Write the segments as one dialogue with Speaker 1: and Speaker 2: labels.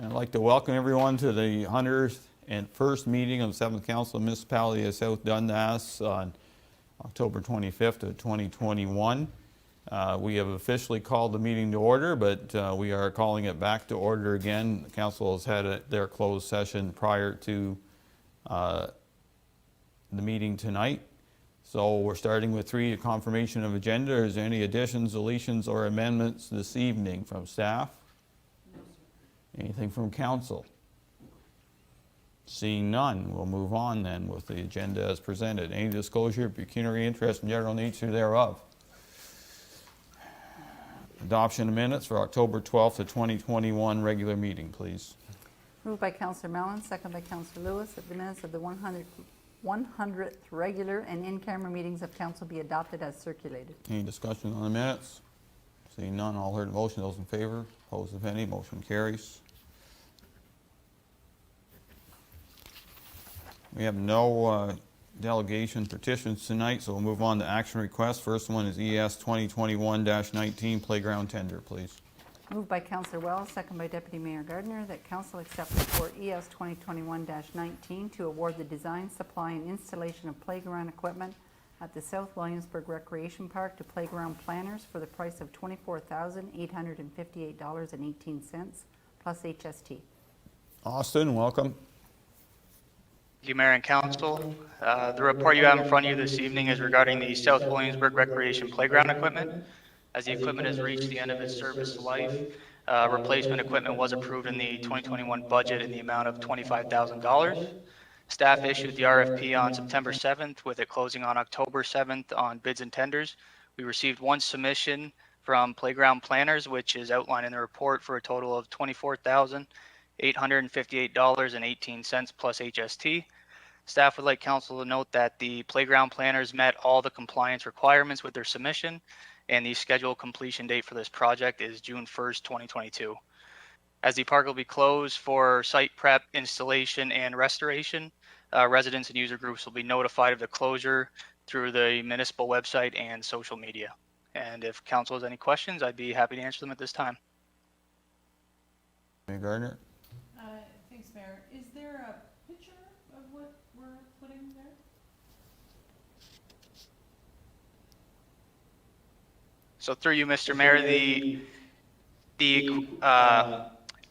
Speaker 1: I'd like to welcome everyone to the 101st meeting of the 7th Council of Municipality of South Dundas on October 25th of 2021. We have officially called the meeting to order, but we are calling it back to order again. The council has had their closed session prior to the meeting tonight. So we're starting with 3, confirmation of agenda. Is there any additions, deletions, or amendments this evening from staff?
Speaker 2: No, sir.
Speaker 1: Anything from council? Seeing none, we'll move on then with the agenda as presented. Any disclosure of pecuniary interest and general nature thereof? Adoption of minutes for October 12th of 2021 regular meeting, please.
Speaker 2: Moved by Councillor Mellon, second by Councillor Lewis, that the minutes of the 100th regular and in-camera meetings of council be adopted as circulated.
Speaker 1: Any discussion on the minutes? Seeing none, all heard the motion. Those in favor? Opposed, if any? Motion carries. We have no delegation petitions tonight, so we'll move on to action requests. First one is ES 2021-19 playground tender, please.
Speaker 2: Moved by Councillor Wells, second by Deputy Mayor Gardner, that council accept report ES 2021-19 to award the design, supply, and installation of playground equipment at the South Williamsburg Recreation Park to playground planners for the price of $24,858.18 plus HST.
Speaker 1: Austin, welcome.
Speaker 3: Thank you, Mayor and Council. The report you have in front of you this evening is regarding the South Williamsburg Recreation Playground equipment. As the equipment has reached the end of its service life, replacement equipment was approved in the 2021 budget in the amount of $25,000. Staff issued the RFP on September 7th, with it closing on October 7th on bids and tenders. We received one submission from Playground Planners, which is outlined in the report, for a total of $24,858.18 plus HST. Staff would like council to note that the Playground Planners met all the compliance requirements with their submission, and the scheduled completion date for this project is June 1st, 2022. As the park will be closed for site prep, installation, and restoration, residents and user groups will be notified of the closure through the municipal website and social media. And if council has any questions, I'd be happy to answer them at this time.
Speaker 1: Mayor Gardner.
Speaker 4: Thanks, Mayor. Is there a picture of what we're putting there?
Speaker 3: So through you, Mr. Mayor, the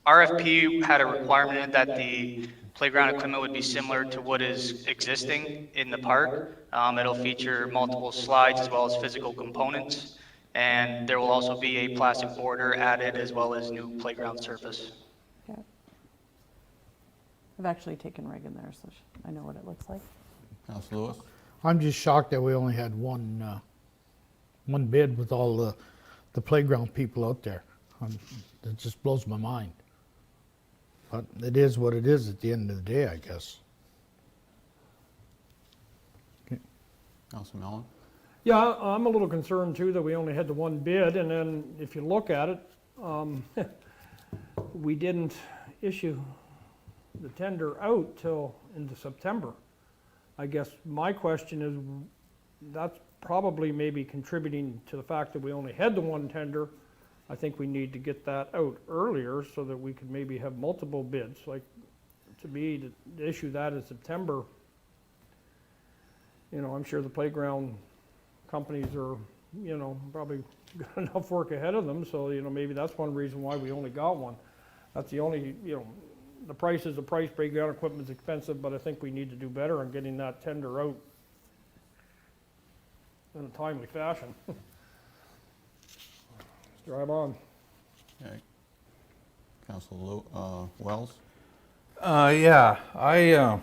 Speaker 3: RFP had a requirement in it that the playground equipment would be similar to what is existing in the park. It'll feature multiple slides as well as physical components, and there will also be a plastic border added as well as new playground surface.
Speaker 2: Okay. I've actually taken Reagan there, so I know what it looks like.
Speaker 1: Councilor Lewis.
Speaker 5: I'm just shocked that we only had one bid with all the playground people out there. It just blows my mind. But it is what it is at the end of the day, I guess.
Speaker 1: Okay. Councilor Mellon.
Speaker 6: Yeah, I'm a little concerned too that we only had the one bid, and then if you look at it, we didn't issue the tender out till into September. I guess my question is, that's probably maybe contributing to the fact that we only had the one tender. I think we need to get that out earlier so that we could maybe have multiple bids. Like, to me, to issue that in September, you know, I'm sure the playground companies are, you know, probably got enough work ahead of them, so, you know, maybe that's one reason why we only got one. That's the only, you know, the price is the price, playground equipment's expensive, but I think we need to do better on getting that tender out in a timely fashion. Let's drive on.
Speaker 1: Okay. Councilor Wells.
Speaker 7: Yeah, I'm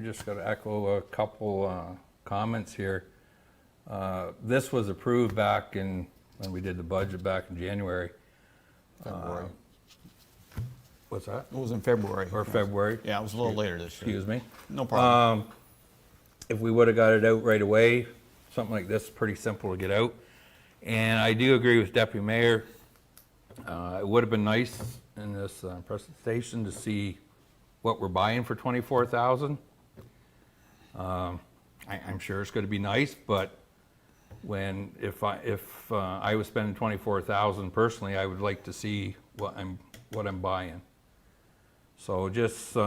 Speaker 7: just going to echo a couple comments here. This was approved back in, when we did the budget back in January.
Speaker 1: February.
Speaker 7: What's that?
Speaker 1: It was in February.
Speaker 7: Or February.
Speaker 1: Yeah, it was a little later this year.
Speaker 7: Excuse me.
Speaker 1: No problem.
Speaker 7: If we would have got it out right away, something like this is pretty simple to get out. And I do agree with Deputy Mayor. It would have been nice in this presentation to see what we're buying for $24,000. I'm sure it's going to be nice, but if I was spending $24,000 personally, I would like to see what I'm what I'm buying. So just,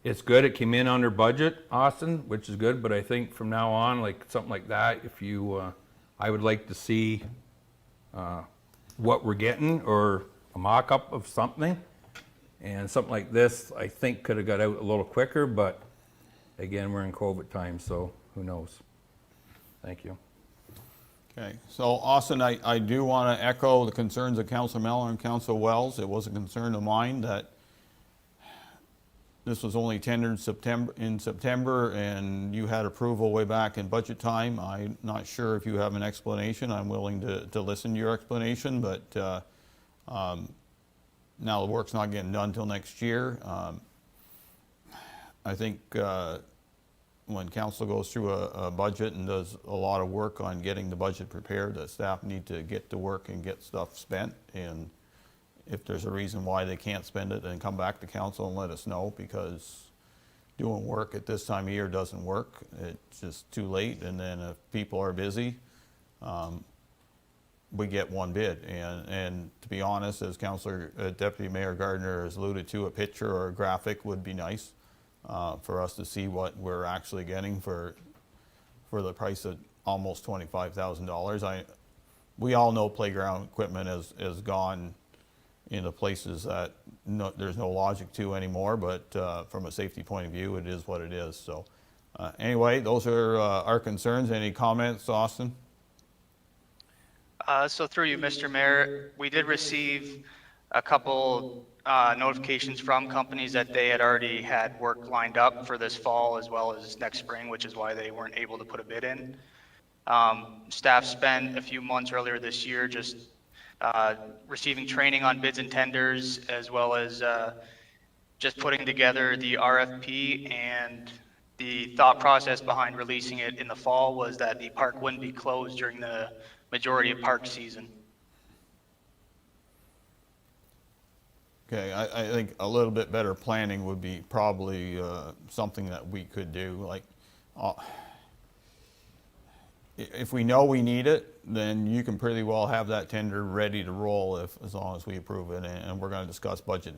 Speaker 7: it's good, it came in under budget, Austin, which is good, but I think from now on, like, something like that, if you, I would like to see what we're getting, or a mock-up of something. And something like this, I think could have got out a little quicker, but again, we're in COVID time, so who knows? Thank you.
Speaker 1: Okay, so Austin, I do want to echo the concerns of Councilor Mellon and Councilor Wells. It was a concern of mine that this was only tendered in September, and you had approval way back in budget time. I'm not sure if you have an explanation. I'm willing to listen to your explanation, but now the work's not getting done until next year. I think when council goes through a budget and does a lot of work on getting the budget prepared, the staff need to get to work and get stuff spent. And if there's a reason why they can't spend it, then come back to council and let us know, because doing work at this time of year doesn't work. It's just too late, and then if people are busy, we get one bid. And to be honest, as Deputy Mayor Gardner has alluded to, a picture or a graphic would be nice for us to see what we're actually getting for the price of almost $25,000. We all know playground equipment has gone into places that there's no logic to anymore, but from a safety point of view, it is what it is. So anyway, those are our concerns. Any comments, Austin?
Speaker 3: So through you, Mr. Mayor, we did receive a couple notifications from companies that they had already had work lined up for this fall as well as next spring, which is why they weren't able to put a bid in. Staff spent a few months earlier this year just receiving training on bids and tenders, as well as just putting together the RFP. And the thought process behind releasing it in the fall was that the park wouldn't be closed during the majority of park season.
Speaker 1: Okay, I think a little bit better planning would be probably something that we could do. Like, if we know we need it, then you can pretty well have that tender ready to roll as long as we approve it. And we're going to discuss budget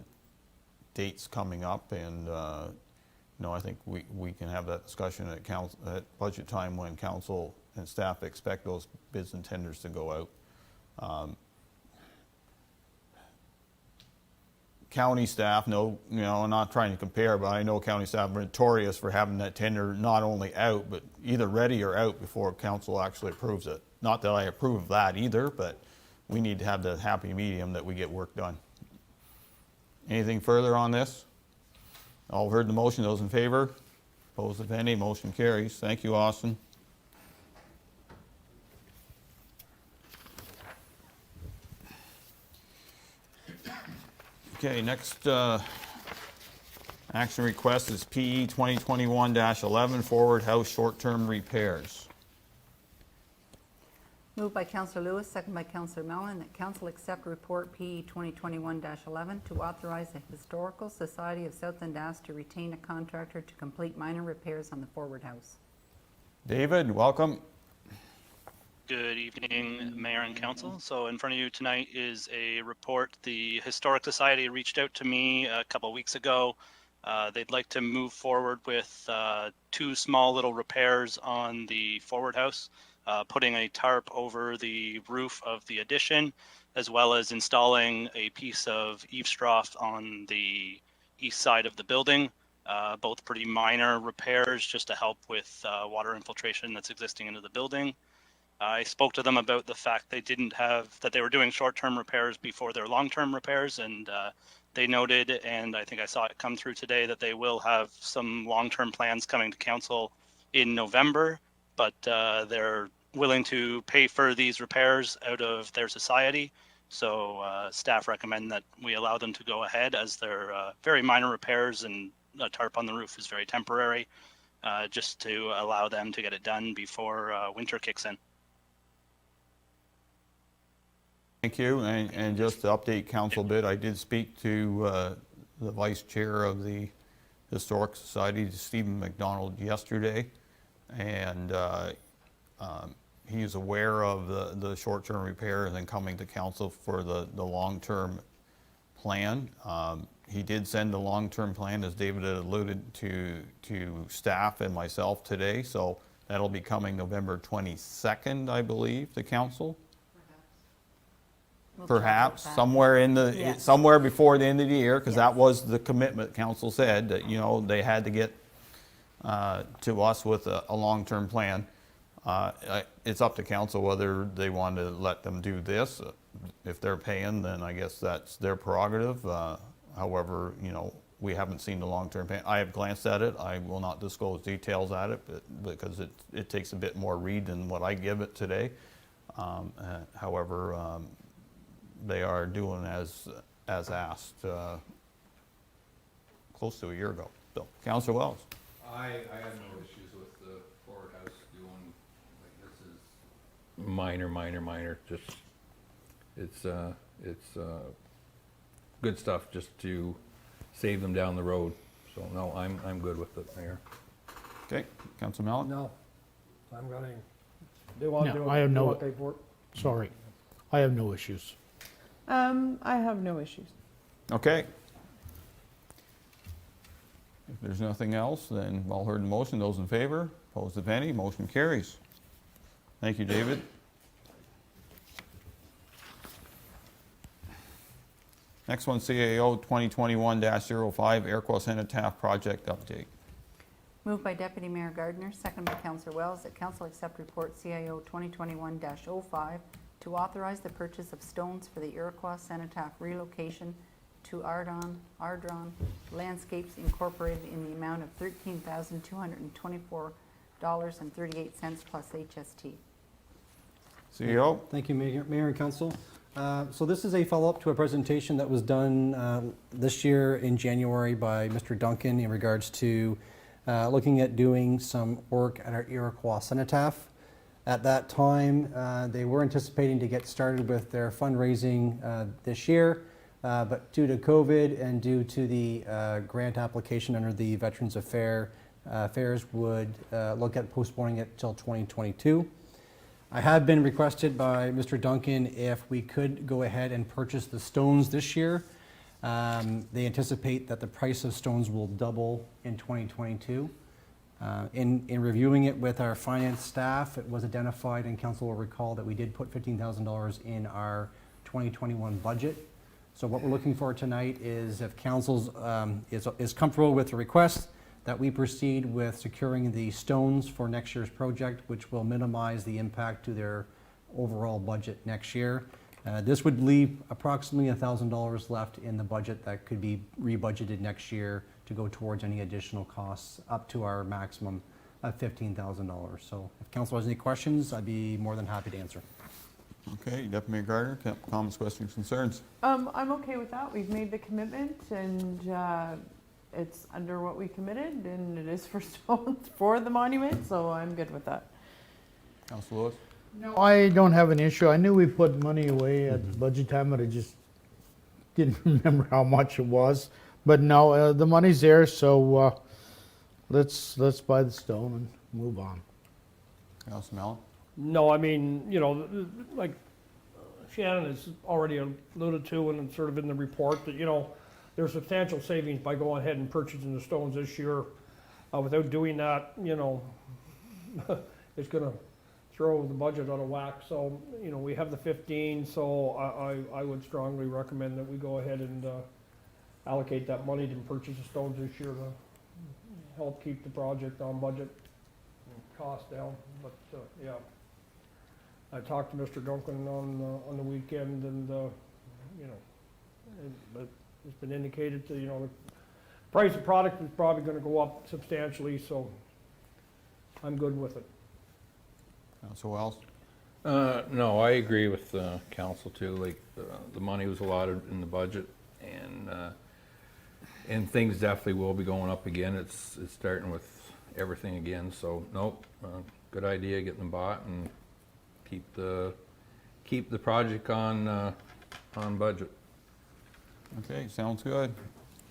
Speaker 1: dates coming up, and I think we can have that discussion at budget time when council and staff expect those bids and tenders to go out. County staff, I'm not trying to compare, but I know county staff are notorious for having that tender not only out, but either ready or out before council actually approves it. Not that I approve of that either, but we need to have the happy medium that we get work done. Anything further on this? All heard the motion. Those in favor? Opposed, if any? Motion carries. Thank you, Austin. Okay, next action request is PE 2021-11, Forward House Short-Term Repairs.
Speaker 2: Moved by Councillor Lewis, second by Councillor Mellon, that council accept report PE 2021-11 to authorize the Historical Society of South Dundas to retain a contractor to complete minor repairs on the Forward House.
Speaker 1: David, welcome.
Speaker 8: Good evening, Mayor and Council. So in front of you tonight is a report. The Historic Society reached out to me a couple of weeks ago. They'd like to move forward with two small little repairs on the Forward House, putting a tarp over the roof of the addition, as well as installing a piece of eaves trough on the east side of the building. Both pretty minor repairs just to help with water infiltration that's existing into the building. I spoke to them about the fact that they were doing short-term repairs before their long-term repairs, and they noted, and I think I saw it come through today, that they will have some long-term plans coming to council in November, but they're willing to pay for these repairs out of their society. So staff recommend that we allow them to go ahead, as they're very minor repairs, and a tarp on the roof is very temporary, just to allow them to get it done before winter kicks in.
Speaker 1: Thank you, and just to update council a bit, I did speak to the vice chair of the Historic Society, Stephen McDonald, yesterday, and he is aware of the short-term repair and then coming to council for the long-term plan. He did send a long-term plan, as David had alluded to staff and myself today, so that'll be coming November 22nd, I believe, to council.
Speaker 2: We'll chat about
Speaker 1: Perhaps,
Speaker 2: that.
Speaker 1: somewhere
Speaker 2: Yes.
Speaker 1: somewhere before the end of the year, because that
Speaker 2: Yes.
Speaker 1: was the commitment council said, that, you know, they had to get to us with a long-term plan. It's up to council whether they want to let them do this. If they're paying, then I guess that's their prerogative. However, you know, we haven't seen the long-term plan. I have glanced at it. I will not disclose details at it, because it takes a bit more read than what I give it today. However, they are doing as asked close to a year ago. So, Councillor Wells.
Speaker 7: I have no issues with the courthouse doing, like, this is minor, just, it's good stuff just to save them down the road. So, no, I'm good with it, Mayor.
Speaker 1: Okay, Councillor Mallon?
Speaker 6: No, I'm gonna, they want to
Speaker 5: No,
Speaker 6: do
Speaker 5: I have
Speaker 6: it,
Speaker 5: no-
Speaker 6: what they for it.
Speaker 5: Sorry, I have no issues.
Speaker 4: I have no issues.
Speaker 1: Okay. If there's nothing else, then all heard the motion. Those in favor, opposed if any, motion carries. Thank you, David. Next one, CAO 2021-05 Airquois Cenotaph Project Update.
Speaker 2: Moved by Deputy Mayor Gardner, second by Councillor Wells, that council accept report CIO 2021-05 to authorize the purchase of stones for the Iroquois Cenotaph relocation to Ardron Landscapes Incorporated in the amount of $13,224.38 plus HST.
Speaker 1: CEO?
Speaker 9: Thank you, Mayor and Council. So this is a follow-up to a presentation that was done this year in January by Mr. Duncan in regards to looking at doing some work at our Iroquois Cenotaph. At that time, they were anticipating to get started with their fundraising this year, but due to COVID and due to the grant application under the Veterans Affairs would look at postponing it till 2022. I have been requested by Mr. Duncan if we could go ahead and purchase the stones this year. They anticipate that the price of stones will double in 2022. In reviewing it with our finance staff, it was identified, and council will recall that we did put $15,000 in our 2021 budget. So what we're looking for tonight is if council is comfortable with the request, that we proceed with securing the stones for next year's project, which will minimize the impact to their overall budget next year. This would leave approximately $1,000 left in the budget that could be rebudgeted next year to go towards any additional costs up to our maximum of $15,000. So if council has any questions, I'd be more than happy to answer.
Speaker 1: Okay, Deputy Mayor Gardner, comments, questions, concerns?
Speaker 4: I'm okay with that. We've made the commitment and it's under what we committed and it is for stones for the monument, so I'm good with that.
Speaker 1: Councilor Lewis?
Speaker 5: No, I don't have an issue. I knew we put money away at budget time, but I just didn't remember how much it was. But no, the money's there, so let's buy the stone and move on.
Speaker 1: Councilor Mallon?
Speaker 6: No, I mean, you know, like Shannon has already alluded to and sort of in the report that, you know, there's substantial savings by going ahead and purchasing the stones this year. Without doing that, you know, it's gonna throw the budget out of whack. So, you know, we have the 15, so I would strongly recommend that we go ahead and allocate that money to purchase the stones this year to help keep the project on budget and cost down. But, yeah. I talked to Mr. Duncan on the weekend and, you know, but it's been indicated that, you know, the price of product is probably gonna go up substantially, so I'm good with it.
Speaker 1: Councilor Wells?
Speaker 7: No, I agree with council too, like, the money was allotted in the budget, and things definitely will be going up again. It's starting with everything again, so nope, good idea getting them bought and keep the project on budget.
Speaker 1: Okay, sounds good.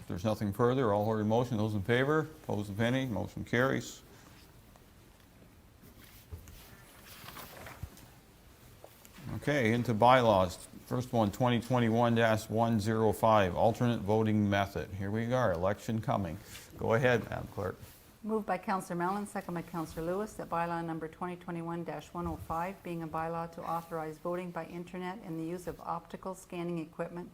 Speaker 1: If there's nothing further, all heard the motion. Those in favor, opposed if any, motion carries. Okay, into bylaws. First one, 2021-105, alternate voting method. Here we are, election coming. Go ahead, Madam Clerk.
Speaker 2: Moved by Councillor Mellon, second by Councillor Lewis, that bylaw number 2021-105, being a bylaw to authorize voting by internet and the use of optical scanning equipment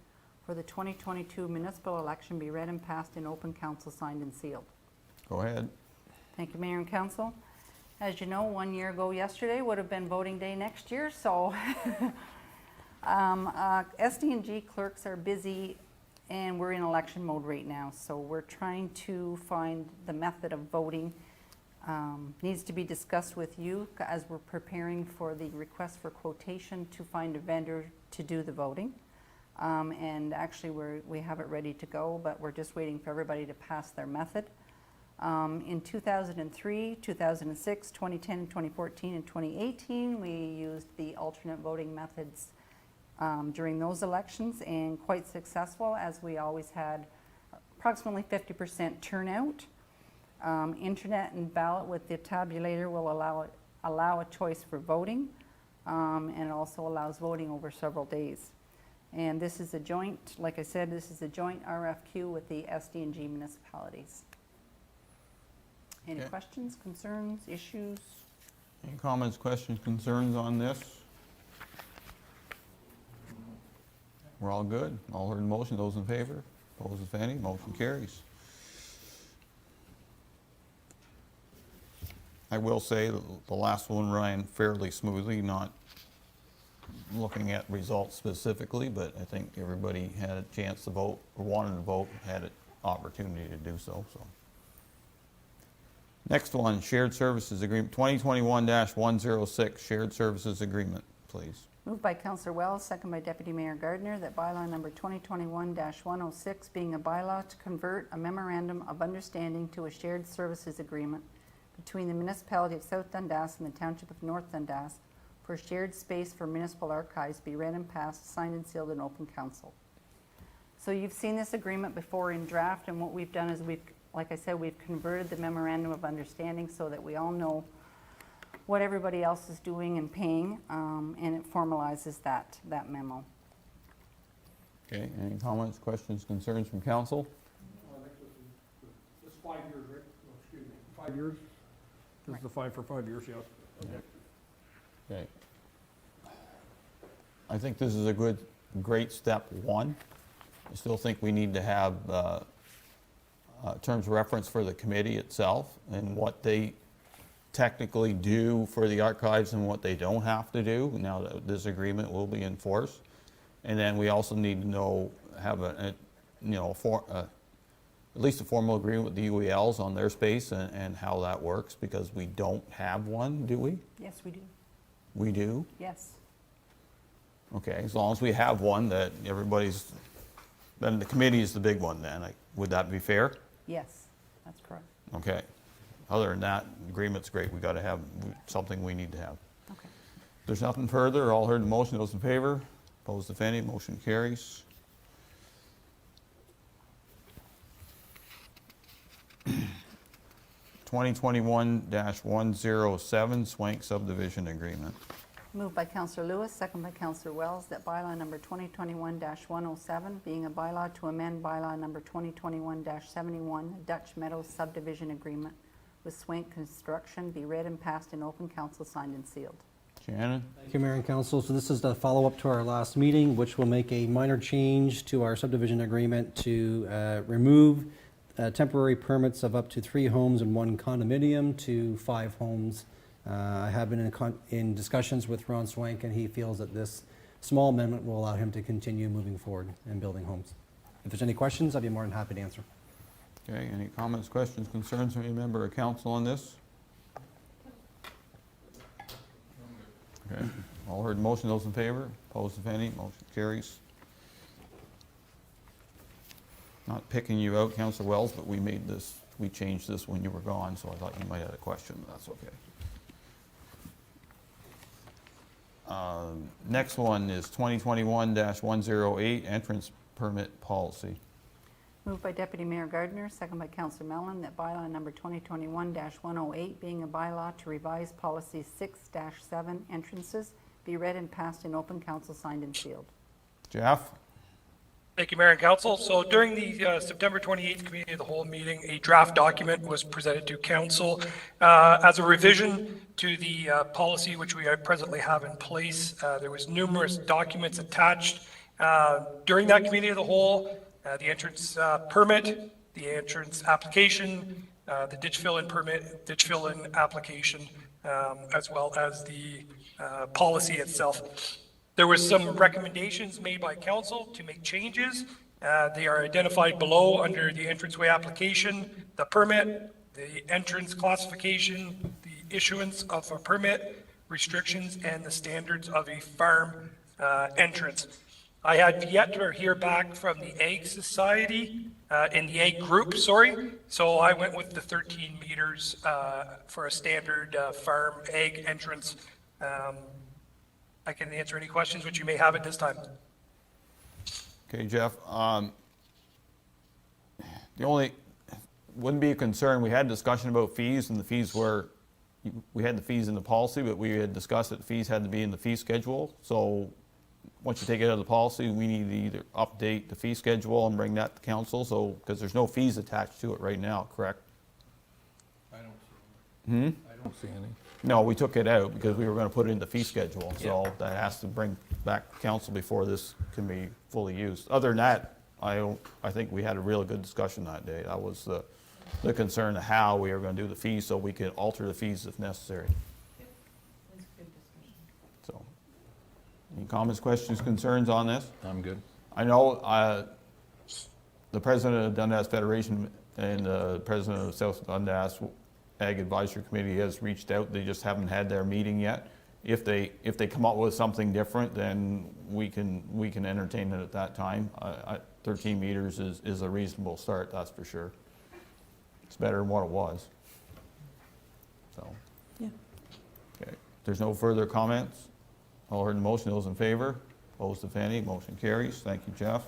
Speaker 2: for the 2022 municipal election, be read and passed in open council, signed and sealed.
Speaker 1: Go ahead.
Speaker 2: Thank you, Mayor and Council. As you know, 1 year ago yesterday would have been voting day next year, so SD&G clerks are busy and we're in election mode right now, so we're trying to find the method of voting. Needs to be discussed with you as we're preparing for the request for quotation to find a vendor to do the voting. And actually we have it ready to go, but we're just waiting for everybody to pass their method. In 2003, 2006, 2010, 2014, and 2018, we used the alternate voting methods during those elections, and quite successful, as we always had approximately 50% turnout. Internet and ballot with the tabulator will allow a choice for voting, and it also allows voting over several days. And this is a joint, like I said, this is a joint RFQ with the SD&G municipalities. Any
Speaker 1: Okay.
Speaker 2: questions, concerns, issues?
Speaker 1: Any comments, questions, concerns on this? We're all good. All heard the motion. Those in favor? Opposed, if any? Motion carries. I will say the last one ran fairly smoothly, not looking at results specifically, but I think everybody had a chance to vote, or wanted to vote, had an opportunity to do so. Next one, shared services agreement, 2021-106, shared services agreement, please.
Speaker 2: Moved by Councillor Wells, second by Deputy Mayor Gardner, that bylaw number 2021-106, being a bylaw to convert a memorandum of understanding to a shared services agreement between the Municipality of South Dundas and the Township of North Dundas for shared space for municipal archives, be read and passed, signed and sealed in open council. So you've seen this agreement before in draft, and what we've done is like I said, we've converted the memorandum of understanding so that we all know what everybody else is doing and paying, and it formalizes that memo.
Speaker 1: Okay, any comments, questions, concerns from council?
Speaker 6: This 5 years, right? No, excuse me, 5 years? This is the 5 years, yes.
Speaker 1: Okay. I think this is a great step one. I still think we need to have terms of reference for the committee itself and what they technically do for the archives and what they don't have to do now that this agreement will be enforced. And then we also need to have at least a formal agreement with the UELs on their space and how that works, because we don't have one, do we?
Speaker 2: Yes, we do.
Speaker 1: We do?
Speaker 2: Yes.
Speaker 1: Okay, as long as we have one that then the committee is the big one then. Would that be fair?
Speaker 2: Yes, that's correct.
Speaker 1: Okay. Other than that, agreement's great. We got to have something we need to have.
Speaker 2: Okay.
Speaker 1: If there's nothing further, all heard the motion. Those in favor? Opposed, if any? Motion carries. (2021-107) Swank subdivision agreement.
Speaker 2: Moved by Councillor Lewis, second by Councillor Wells, that bylaw number 2021-107, being a bylaw to amend bylaw number 2021-71, Dutch Meadows subdivision agreement with Swank Construction, be read and passed in open council, signed and sealed.
Speaker 1: Shannon?
Speaker 9: Thank you, Mayor and Council. So this is the follow-up to our last meeting, which will make a minor change to our subdivision agreement to remove temporary permits of up to 3 homes and 1 condominium to 5 homes. I have been in discussions with Ron Swank, and he feels that this small amendment will allow him to continue moving forward and building homes. If there's any questions, I'd be more than happy to answer.
Speaker 1: Okay, any comments, questions, concerns from any member of council on this? Okay, all heard the motion. Those in favor? Opposed, if any? Motion carries. Not picking you out, Councillor Wells, but we changed this when you were gone, so I thought you might have a question, but that's okay. Next one is 2021-108, entrance permit policy.
Speaker 2: Moved by Deputy Mayor Gardner, second by Councillor Mellon, that bylaw number 2021-108, being a bylaw to revise policy 6-7, entrances, be read and passed in open council, signed and sealed.
Speaker 1: Jeff?
Speaker 10: Thank you, Mayor and Council. So during the September 28th Committee of the Whole meeting, a draft document was presented to Council as a revision to the policy which we presently have in place. There was numerous documents attached during that Committee of the Whole, the entrance permit, the entrance application, the ditch fill-in permit, ditch fill-in application, as well as the policy itself. There was some recommendations made by council to make changes. They are identified below under the entranceway application, the permit, the entrance classification, the issuance of a permit, restrictions, and the standards of a farm entrance. I had yet to hear back from the Ag Society, in the Ag Group, sorry. So I went with the 13 meters for a standard farm ag entrance. I can answer any questions which you may have at this time.
Speaker 1: Okay, Jeff. The only, wouldn't be a concern, we had a discussion about fees, and the fees were, we had the fees in the policy, but we had discussed that fees had to be in the fee schedule. So once you take it out of the policy, we need to either update the fee schedule and bring that to council, so, because there's no fees attached to it right now, correct?
Speaker 7: I don't see any.
Speaker 1: No, we took it out because we were gonna put it in the fee schedule, so that has to bring back to council before this can be fully used. Other than that, I think we had a really good discussion that day. That was the concern of how we were gonna do the fees, so we could alter the fees if necessary. So, any comments, questions, concerns on this?
Speaker 7: I'm good.
Speaker 1: I know the president of Dundas Federation and the president of South Dundas Ag Advisory Committee has reached out. They just haven't had their meeting yet. If they come up with something different, then we can entertain it at that time. 13 meters is a reasonable start, that's for sure. It's better than what it was. So.
Speaker 4: Yeah.
Speaker 1: Okay. If there's no further comments, all heard the motion. Those in favor? Opposed, if any? Motion carries. Thank you, Jeff.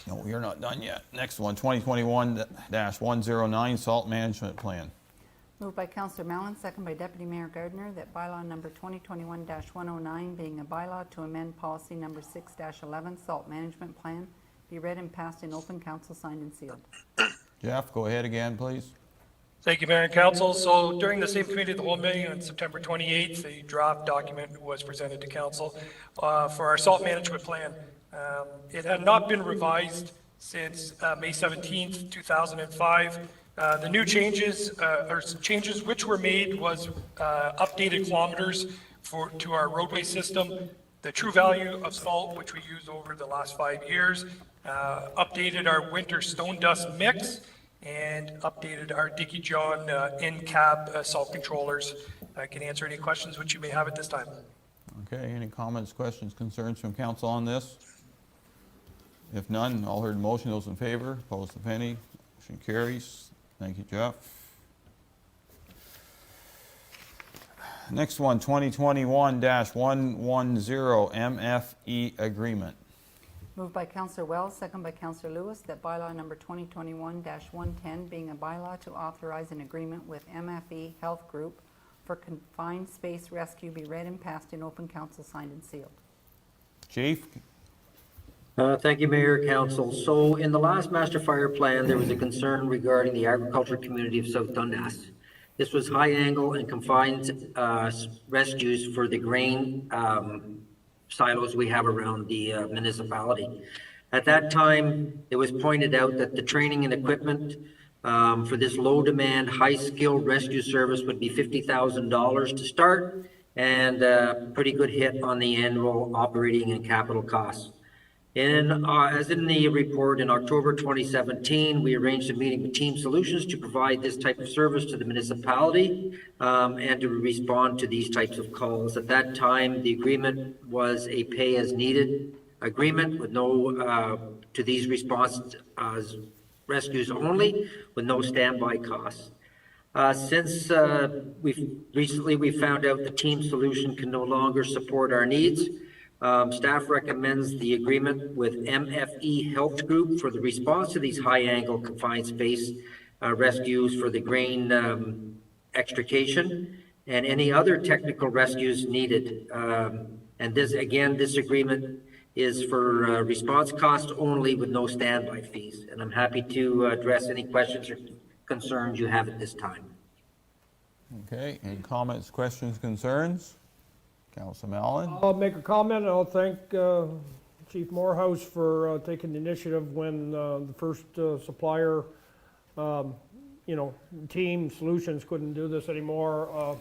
Speaker 1: No, we are not done yet. Next one, 2021-109 Salt Management Plan.
Speaker 2: Moved by Councillor Mallon, second by Deputy Mayor Gardner, that bylaw number 2021-109, being a bylaw to amend policy number 6-11, Salt Management Plan, be read and passed in open council, signed and sealed.
Speaker 1: Jeff, go ahead again, please.
Speaker 10: Thank you, Mayor and Council. So during the same Committee of the Whole meeting on September 28th, a draft document was presented to Council for our salt management plan. It had not been revised since May 17th, 2005. The new changes, or changes which were made, was updated kilometers to our roadway system, the true value of salt, which we used over the last 5 years, updated our winter stone dust mix, and updated our Dickie John in-cab salt controllers. I can answer any questions which you may have at this time.
Speaker 1: Okay, any comments, questions, concerns from council on this? If none, all heard the motion. Those in favor? Opposed, if any? Motion carries. Thank you, Jeff. Next one, 2021-110 MFE agreement.
Speaker 2: Moved by Councillor Wells, second by Councillor Lewis, that bylaw number 2021-110, being a bylaw to authorize an agreement with MFE Health Group for confined space rescue, be read and passed in open council, signed and sealed.
Speaker 1: Chief?
Speaker 11: Thank you, Mayor, Council. So in the last master fire plan, there was a concern regarding the agriculture community of South Dundas. This was high angle and confined rescues for the grain silos we have around the municipality. At that time, it was pointed out that the training and equipment for this low demand, high skilled rescue service would be $50,000 to start, and a pretty good hit on the annual operating and capital costs. As in the report, in October 2017, we arranged a meeting with Team Solutions to provide this type of service to the municipality and to respond to these types of calls. At that time, the agreement was a pay-as-needed agreement with no, to these response rescues only, with no standby costs. Since we found out the Team Solution can no longer support our needs, staff recommends the agreement with MFE Health Group for the response to these high-angle confined space rescues for the grain extrication, and any other technical rescues needed. And this, again, this agreement is for response costs only with no standby fees. And I'm happy to address any questions or concerns you have at this time.
Speaker 1: Okay, any comments, questions, concerns? Councilor Mallon?
Speaker 6: I'll make a comment, and I'll thank Chief Morehouse for taking the initiative when the first supplier, Team Solutions couldn't do this anymore,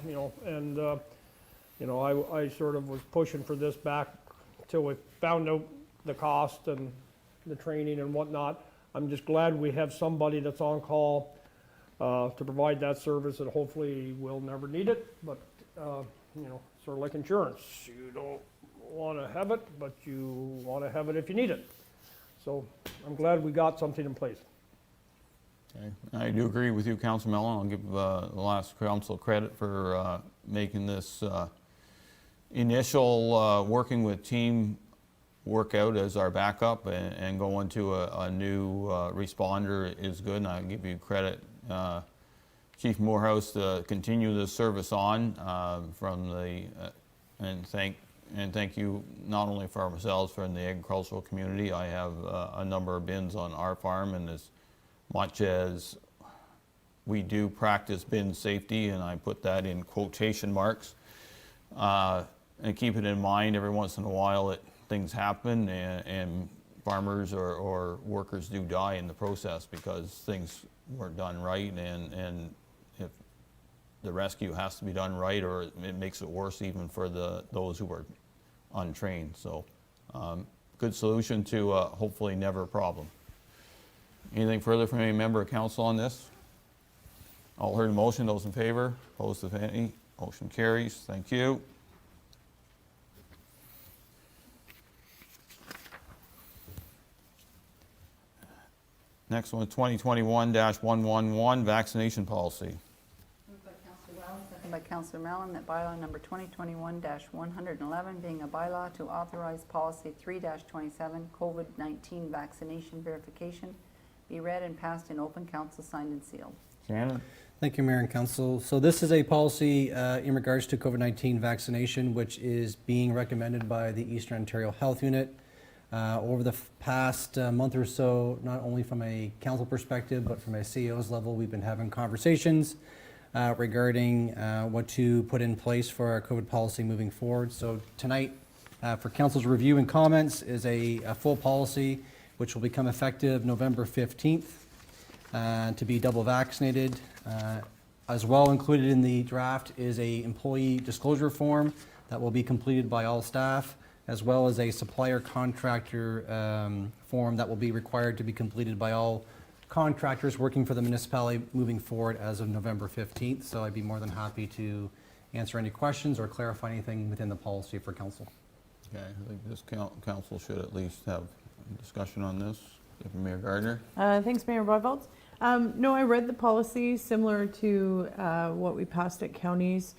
Speaker 6: I sort of was pushing for this back till we found out the cost and the training and whatnot. I'm just glad we have somebody that's on call to provide that service, and hopefully we'll never need it, but, sort of like insurance. You don't want to have it, but you want to have it if you need it. So I'm glad we got something in place.
Speaker 1: Okay. I do agree with you, Councilor Mellon. I'll give the last council credit for making this initial working with team workout as our backup, and going to a new responder is good, and I give you credit, Chief Morehouse, to continue this service on from the and thank you not only for ourselves, for the agricultural community. I have a number of bins on our farm, and as much as we do practice bin safety, and I put that in quotation marks, and keep it in mind every once in a while that things happen, and farmers or workers do die in the process because things weren't done right, and if the rescue has to be done right, or it makes it worse even for those who are untrained. So good solution to hopefully never a problem. Anything further from any member of council on this? All heard the motion. Those in favor? Opposed, if any? Motion carries. Thank you. Next one, 2021-111, vaccination policy.
Speaker 2: Moved by Councilor Wells, second by Councilor Mellon, that bylaw number 2021-111, being a bylaw to authorize policy 3-27, COVID-19 vaccination verification, be read and passed in open council, signed and sealed.
Speaker 1: Shannon?
Speaker 9: Thank you, Mayor and Council. So this is a policy in regards to COVID-19 vaccination, which is being recommended by the Eastern Ontario Health Unit. Over the past month or so, not only from a council perspective, but from a CEO's level, we've been having conversations regarding what to put in place for our COVID policy moving forward. So tonight, for council's review and comments, is a full policy which will become effective November 15th to be double vaccinated. As well included in the draft is a employee disclosure form that will be completed by all staff, as well as a supplier contractor form that will be required to be completed by all contractors working for the municipality moving forward as of November 15th. So I'd be more than happy to answer any questions or clarify anything within the policy for council.
Speaker 1: Okay, I think this council should at least have a discussion on this. Deputy Mayor Gardner?
Speaker 4: Thanks, Mayor Boyveld. No, I read the policy similar to what we passed at counties.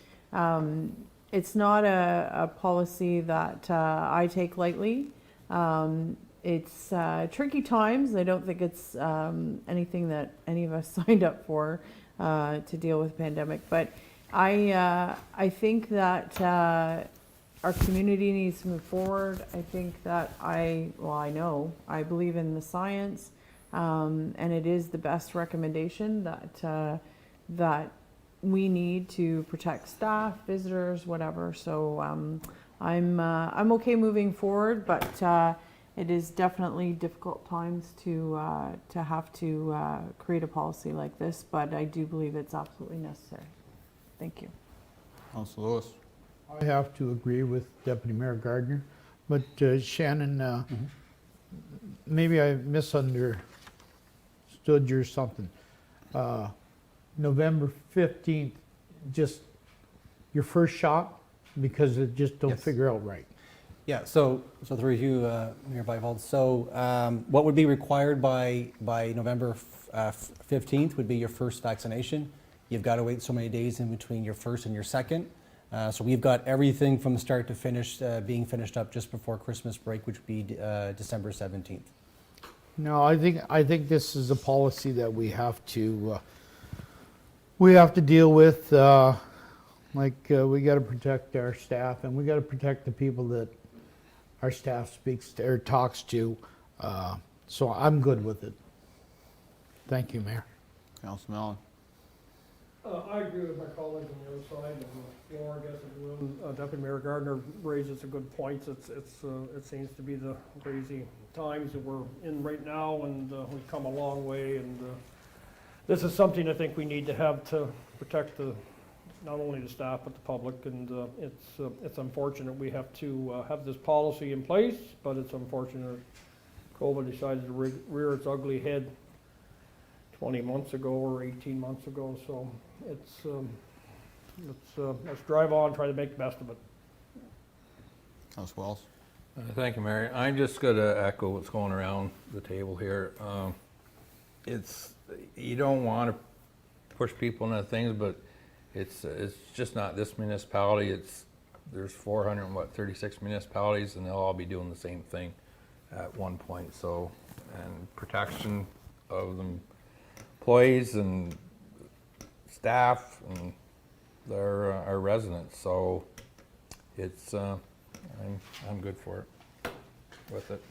Speaker 4: It's not a policy that I take lightly. It's tricky times. I don't think it's anything that any of us signed up for to deal with the pandemic. But I think that our community needs to move forward. I think that I believe in the science, and it is the best recommendation that we need to protect staff, visitors, whatever. So I'm okay moving forward, but it is definitely difficult times to have to create a policy like this. But I do believe it's absolutely necessary. Thank you.
Speaker 1: Councilor Lewis?
Speaker 5: I have to agree with Deputy Mayor Gardner, but Shannon, maybe I misunderstood you or something. November 15th, just your first shot, because it just don't
Speaker 9: Yes.
Speaker 5: figure out right.
Speaker 9: Yeah, so through you, Mayor Byvold. So what would be required by November 15th would be your first vaccination. You've got to wait so many days in between your first and your second. So we've got everything from start to finish being finished up just before Christmas break, which would be December 17th.
Speaker 5: No, I think this is a policy that we have to we have to deal with, we got to protect our staff, and we got to protect the people that our staff speaks to or talks to. So I'm good with it. Thank you, Mayor.
Speaker 1: Councilor Mellon.
Speaker 6: I agree with my colleagues on the other side, and the floor, I guess, and Deputy Mayor Gardner raises a good point. It seems to be the crazy times that we're in right now, and we've come a long way, and this is something I think we need to have to protect not only the staff, but the public, and it's unfortunate we have to have this policy in place, but it's unfortunate COVID decided to rear its ugly head 20 months ago or 18 months ago, so let's drive on, try to make the best of it.
Speaker 1: Councilor Wells.
Speaker 7: Thank you, Mary. I'm just going to echo what's going around the table here. You don't want to push people into things, but it's just not this municipality. There's 436 municipalities, and they'll all be doing the same thing at one point. So, and protection of the employees and staff and our residents. So it's I'm good for it with it.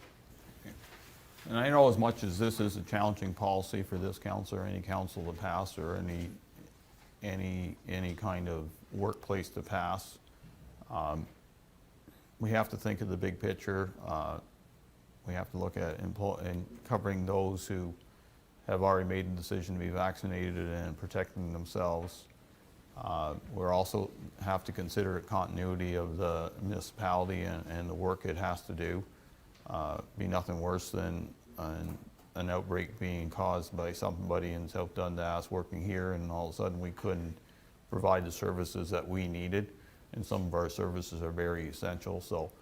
Speaker 1: And I know as much as this is a challenging policy for this council or any council to pass, or any kind of workplace to pass, we have to think of the big picture. We have to look at and covering those who have already made the decision to be vaccinated and protecting themselves. We're also have to consider continuity of the municipality and the work it has to do. Be nothing worse than an outbreak being caused by somebody in South Dundas working here, and all of a sudden we couldn't provide the services that we needed, and some of our services are very essential. So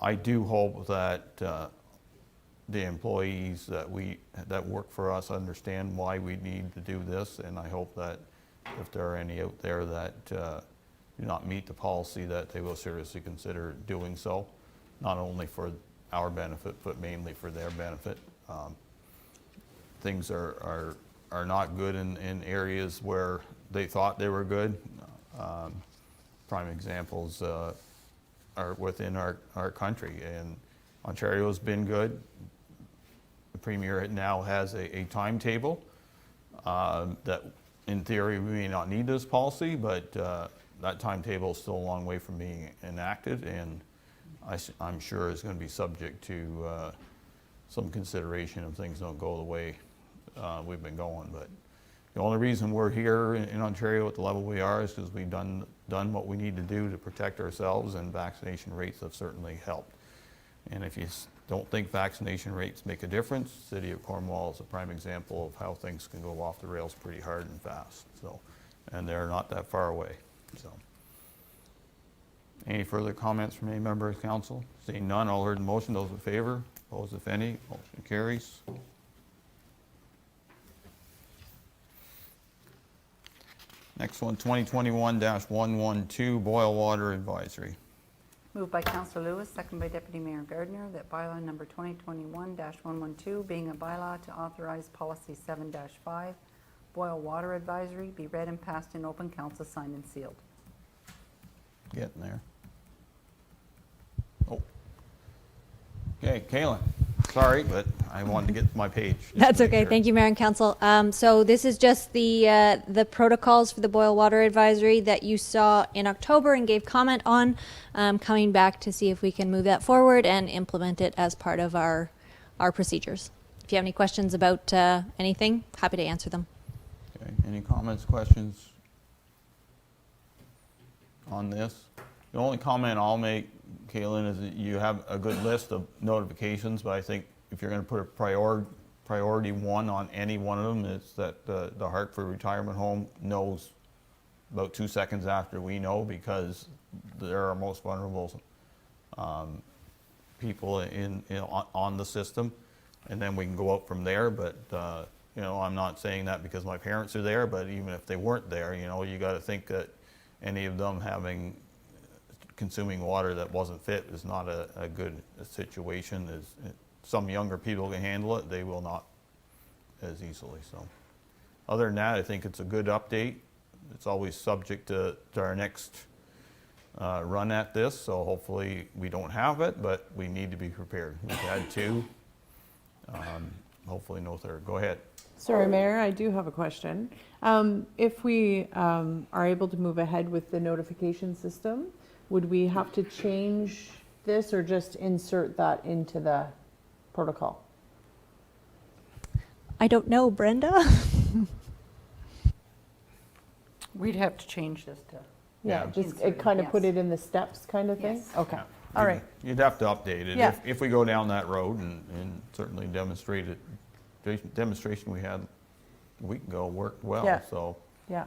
Speaker 1: I do hope that the employees that work for us understand why we need to do this, and I hope that if there are any out there that do not meet the policy, that they will seriously consider doing so, not only for our benefit, but mainly for their benefit. Things are not good in areas where they thought they were good. Prime examples are within our country, and Ontario's been good. The Premier now has a timetable that in theory we may not need this policy, but that timetable is still a long way from being enacted, and I'm sure it's going to be subject to some consideration if things don't go the way we've been going. But the only reason we're here in Ontario at the level we are is because we've done what we need to do to protect ourselves, and vaccination rates have certainly helped. And if you don't think vaccination rates make a difference, the City of Cornwall is a prime example of how things can go off the rails pretty hard and fast. So, and they're not that far away. So, any further comments from any member of council? Seeing none, all heard the motion. Those in favor, opposed if any, motion carries. Next one, 2021-112, Boil Water Advisory.
Speaker 2: Moved by Councillor Lewis, second by Deputy Mayor Gardner, that bylaw number 2021-112, being a bylaw to authorize policy 7-5, boil water advisory, be read and passed in open council, signed and sealed.
Speaker 1: Getting there. Oh. Okay, Kaylin. Sorry, but I wanted to get to my page.
Speaker 12: That's okay. Thank you, Mayor and Council. So this is just the protocols for the boil water advisory that you saw in October and gave comment on, coming back to see if we can move that forward and implement it as part of our procedures. If you have any questions about anything, happy to answer them.
Speaker 1: Okay, any comments, questions on this? The only comment I'll make, Kaylin, is that you have a good list of notifications, but I think if you're going to put a priority one on any one of them, it's that the Hartford Retirement Home knows about 2 seconds after we know, because they're our most vulnerable people on the system, and then we can go out from there. But you know, I'm not saying that because my parents are there, but even if they weren't there, you know, you got to think that any of them consuming water that wasn't fit is not a good situation. Some younger people can handle it, they will not as easily. So Other than that, I think it's a good update. It's always subject to our next run at this, so hopefully we don't have it, but we need to be prepared. We've had two, hopefully no third. Go ahead.
Speaker 4: Sorry, Mayor, I do have a question. If we are able to move ahead with the notification system, would we have to change this or just insert that into the protocol?
Speaker 12: I don't know, Brenda.
Speaker 2: We'd have to change this to.
Speaker 4: Yeah,
Speaker 1: Yeah.
Speaker 4: just
Speaker 2: Insert it,
Speaker 4: kind of put
Speaker 2: yes.
Speaker 4: it in the steps kind of thing?
Speaker 2: Yes.
Speaker 4: Okay,
Speaker 1: Yeah.
Speaker 4: all right.
Speaker 1: You'd have to update it
Speaker 4: Yeah.
Speaker 1: if we go down that road, and certainly demonstrated, demonstration we had a week ago worked well,
Speaker 4: Yeah.
Speaker 1: so,
Speaker 4: Yeah,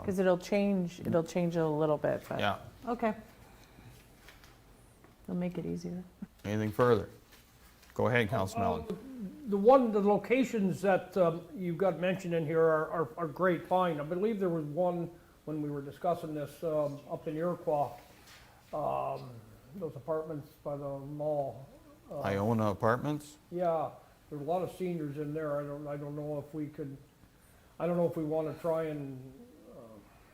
Speaker 4: because it'll change a little bit, but.
Speaker 1: yeah.
Speaker 4: Okay. It'll make it easier.
Speaker 1: Anything further? Go ahead, Councilman Mellon.
Speaker 6: The locations that you've got mentioned in here are great, fine. I believe there was one when we were discussing this up in Iroquois, those apartments by the mall.
Speaker 1: Iona Apartments?
Speaker 6: Yeah, there's a lot of seniors in there. I don't know if we could, I don't know if we want to try and,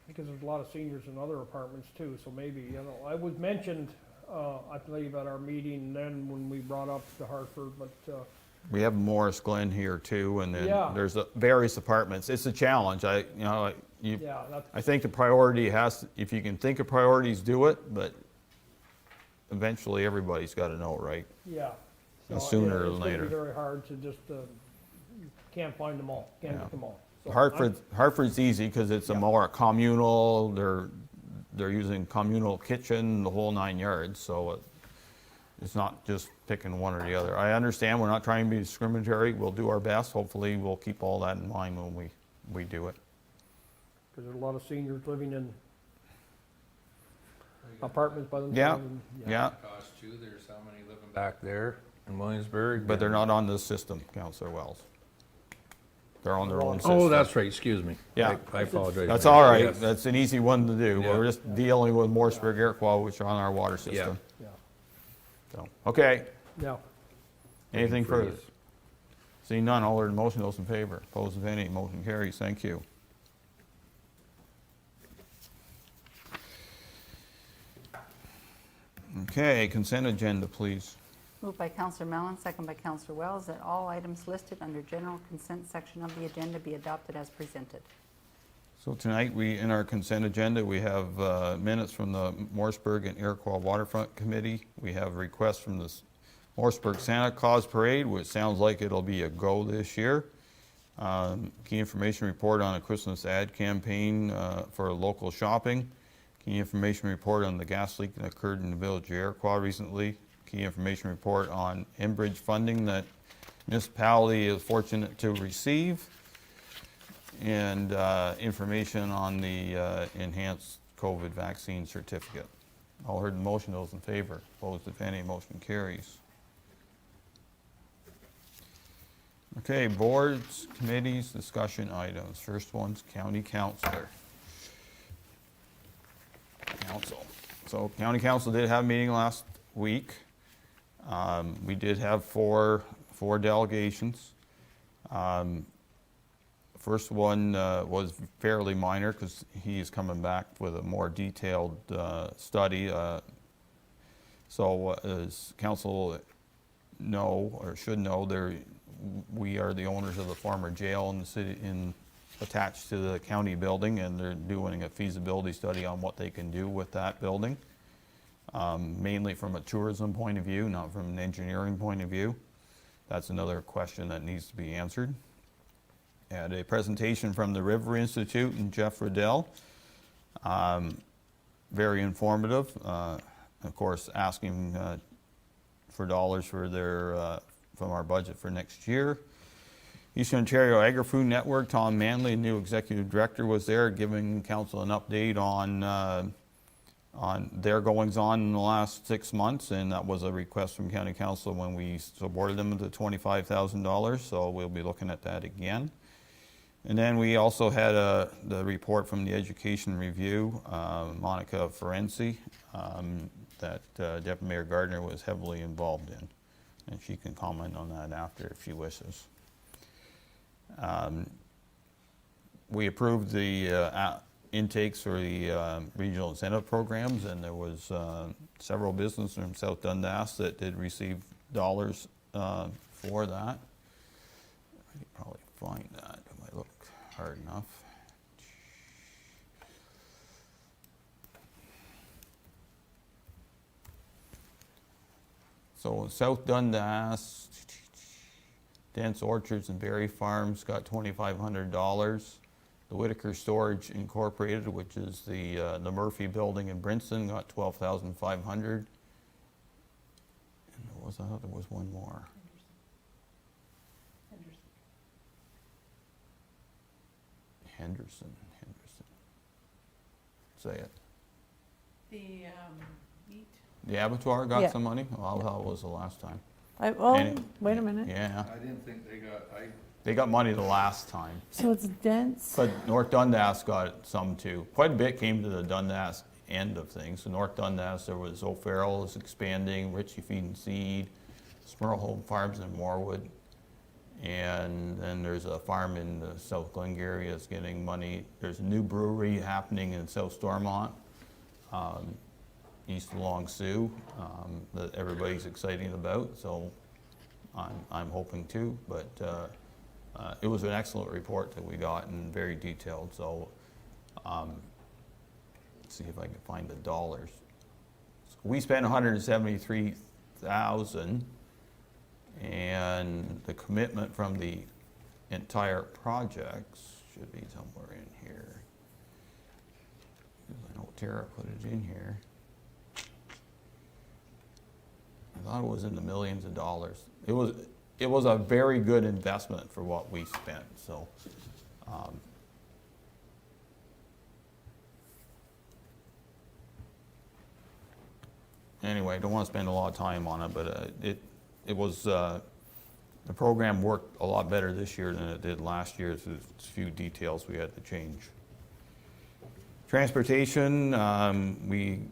Speaker 6: because there's a lot of seniors in other apartments too, so maybe, you know, I was mentioned, I believe at our meeting then when we brought up the Hartford, but,
Speaker 1: We have Morris Glen here too, and then
Speaker 6: Yeah.
Speaker 1: there's various apartments. It's a challenge.
Speaker 6: yeah, that's,
Speaker 1: I think the priority if you can think of priorities, do it, but eventually everybody's got to know, right?
Speaker 6: yeah.
Speaker 1: And
Speaker 6: So,
Speaker 1: sooner
Speaker 6: yeah,
Speaker 1: or
Speaker 6: It's gonna
Speaker 1: later.
Speaker 6: be very hard to just, can't find them all, can't
Speaker 1: Yeah.
Speaker 6: get them all. So I'm-
Speaker 1: Hartford's easy because it's a
Speaker 6: Yeah.
Speaker 1: more communal, they're using communal kitchen, the whole 9 yards, so it's not just picking one or the other. I understand, we're not trying to be discriminatory, we'll do our best, hopefully we'll keep all that in mind when we do it.
Speaker 6: Because there's a lot of seniors living in apartments by
Speaker 1: Yeah,
Speaker 6: themselves. and-
Speaker 1: yeah,
Speaker 7: Cost too, there's how many living back there in Williamsburg?
Speaker 1: but they're not on this system, Councilor Wells. They're on their own system.
Speaker 7: Oh, that's right, excuse me.
Speaker 1: Yeah.
Speaker 7: I apologize.
Speaker 1: That's
Speaker 7: Mayor.
Speaker 1: all right,
Speaker 7: Yes.
Speaker 1: that's an easy one to do.
Speaker 7: Yeah.
Speaker 1: We're just dealing with Morrisburg, Iroquois, which are on our water system.
Speaker 6: Yeah,
Speaker 1: So, okay,
Speaker 6: yeah.
Speaker 1: anything further?
Speaker 7: Freeze.
Speaker 1: Seeing none, all heard the motion, those in favor. Opposed, if any, motion carries. Thank you. Okay, consent agenda, please.
Speaker 2: Moved by Councillor Mellon, second by Councillor Wells, that all items listed under general consent section of the agenda be adopted as presented.
Speaker 1: So tonight, in our consent agenda, we have minutes from the Morrisburg and Iroquois Waterfront Committee. We have requests from the Morrisburg Santa Claus Parade, which sounds like it'll be a go this year. Key information report on a Christmas ad campaign for local shopping. Key information report on the gas leak that occurred in the village of Iroquois recently. Key information report on Enbridge funding that municipality is fortunate to receive. And information on the enhanced COVID vaccine certificate. All heard the motion, those in favor. Opposed, if any, motion carries. Okay, boards, committees, discussion items. First one's county councilor. Council. So county council did have a meeting last week. We did have four delegations. First one was fairly minor because he's coming back with a more detailed study. So as council know or should know, we are the owners of the former jail in the city, attached to the county building, and they're doing a feasibility study on what they can do with that building, mainly from a tourism point of view, not from an engineering point of view. That's another question that needs to be answered. Had a presentation from the River Institute and Jeff Riddell. Very informative. Of course, asking for dollars for from our budget for next year. Eastern Ontario Agri-Food Network, Tom Manley, new executive director, was there giving council an update on their goings-on in the last 6 months, and that was a request from county council when we supported them with the $25,000, so we'll be looking at that again. And then we also had the report from the Education Review, Monica Ferenczi, that Deputy Mayor Gardner was heavily involved in. And she can comment on that after if she wishes. We approved the intakes for the regional incentive programs, and there was several businesses from South Dundas that did receive dollars for that. I could probably find that if I look hard enough. So South Dundas, Dense Orchards and Berry Farms got $2,500. The Whitaker Storage Incorporated, which is the Murphy Building in Princeton, got $12,500. And I thought there was one more. Henderson. Say it.
Speaker 4: The meat.
Speaker 1: The abattoir got
Speaker 4: Yeah.
Speaker 1: some money? Well, how was the last time?
Speaker 4: Oh, wait a minute.
Speaker 1: Yeah,
Speaker 7: I didn't think they got,
Speaker 1: they got money the last time.
Speaker 4: So it's dense.
Speaker 1: But North Dundas got some too. Quite a bit came to the Dundas end of things. So North Dundas, there was O'Farrell is expanding, Ritchie Feed and Seed, Smurlholm Farms in Morewood. And then there's a farm in the South Glengarry that's getting money. There's a new brewery happening in South Stormont, east of Long Sioux, that everybody's excited about. So I'm hoping too, but it was an excellent report that we got and very detailed. So let's see if I can find the dollars. So we spent $173,000, and the commitment from the entire project should be somewhere in here. I know Tara put it in here. I thought it was in the millions of dollars. It was a very good investment for what we spent. So, anyway, I don't want to spend a lot of time on it, but it was the program worked a lot better this year than it did last year. There's a few details we had to change. Transportation, we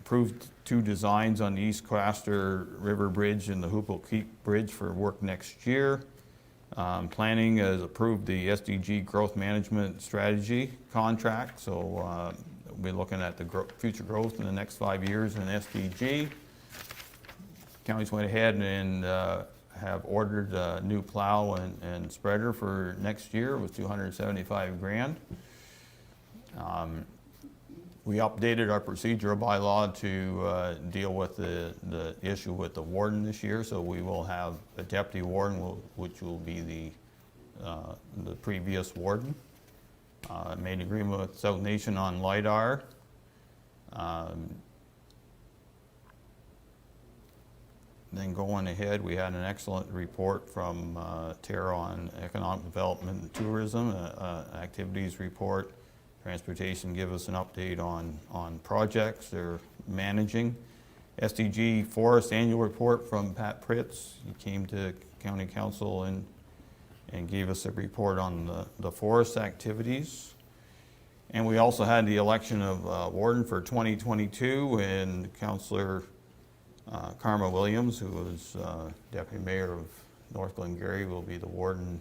Speaker 1: approved 2 designs on the East Claster River Bridge and the Hoople Creek Bridge for work next year. Planning has approved the SDG Growth Management Strategy contract, so we'll be looking at the future growth in the next 5 years in SDG. Counties went ahead and have ordered a new plow and spreader for next year with $275,000. We updated our procedural bylaw to deal with the issue with the warden this year, so we will have a deputy warden, which will be the previous warden. Made an agreement with South Nation on LiDAR. Then going ahead, we had an excellent report from Tara on economic development and tourism, activities report. Transportation give us an update on projects they're managing. SDG Forest annual report from Pat Pritz. He came to County Council and gave us a report on the forest activities. And we also had the election of warden for 2022, and Councillor Karma Williams, who is Deputy Mayor of North Glengarry, will be the warden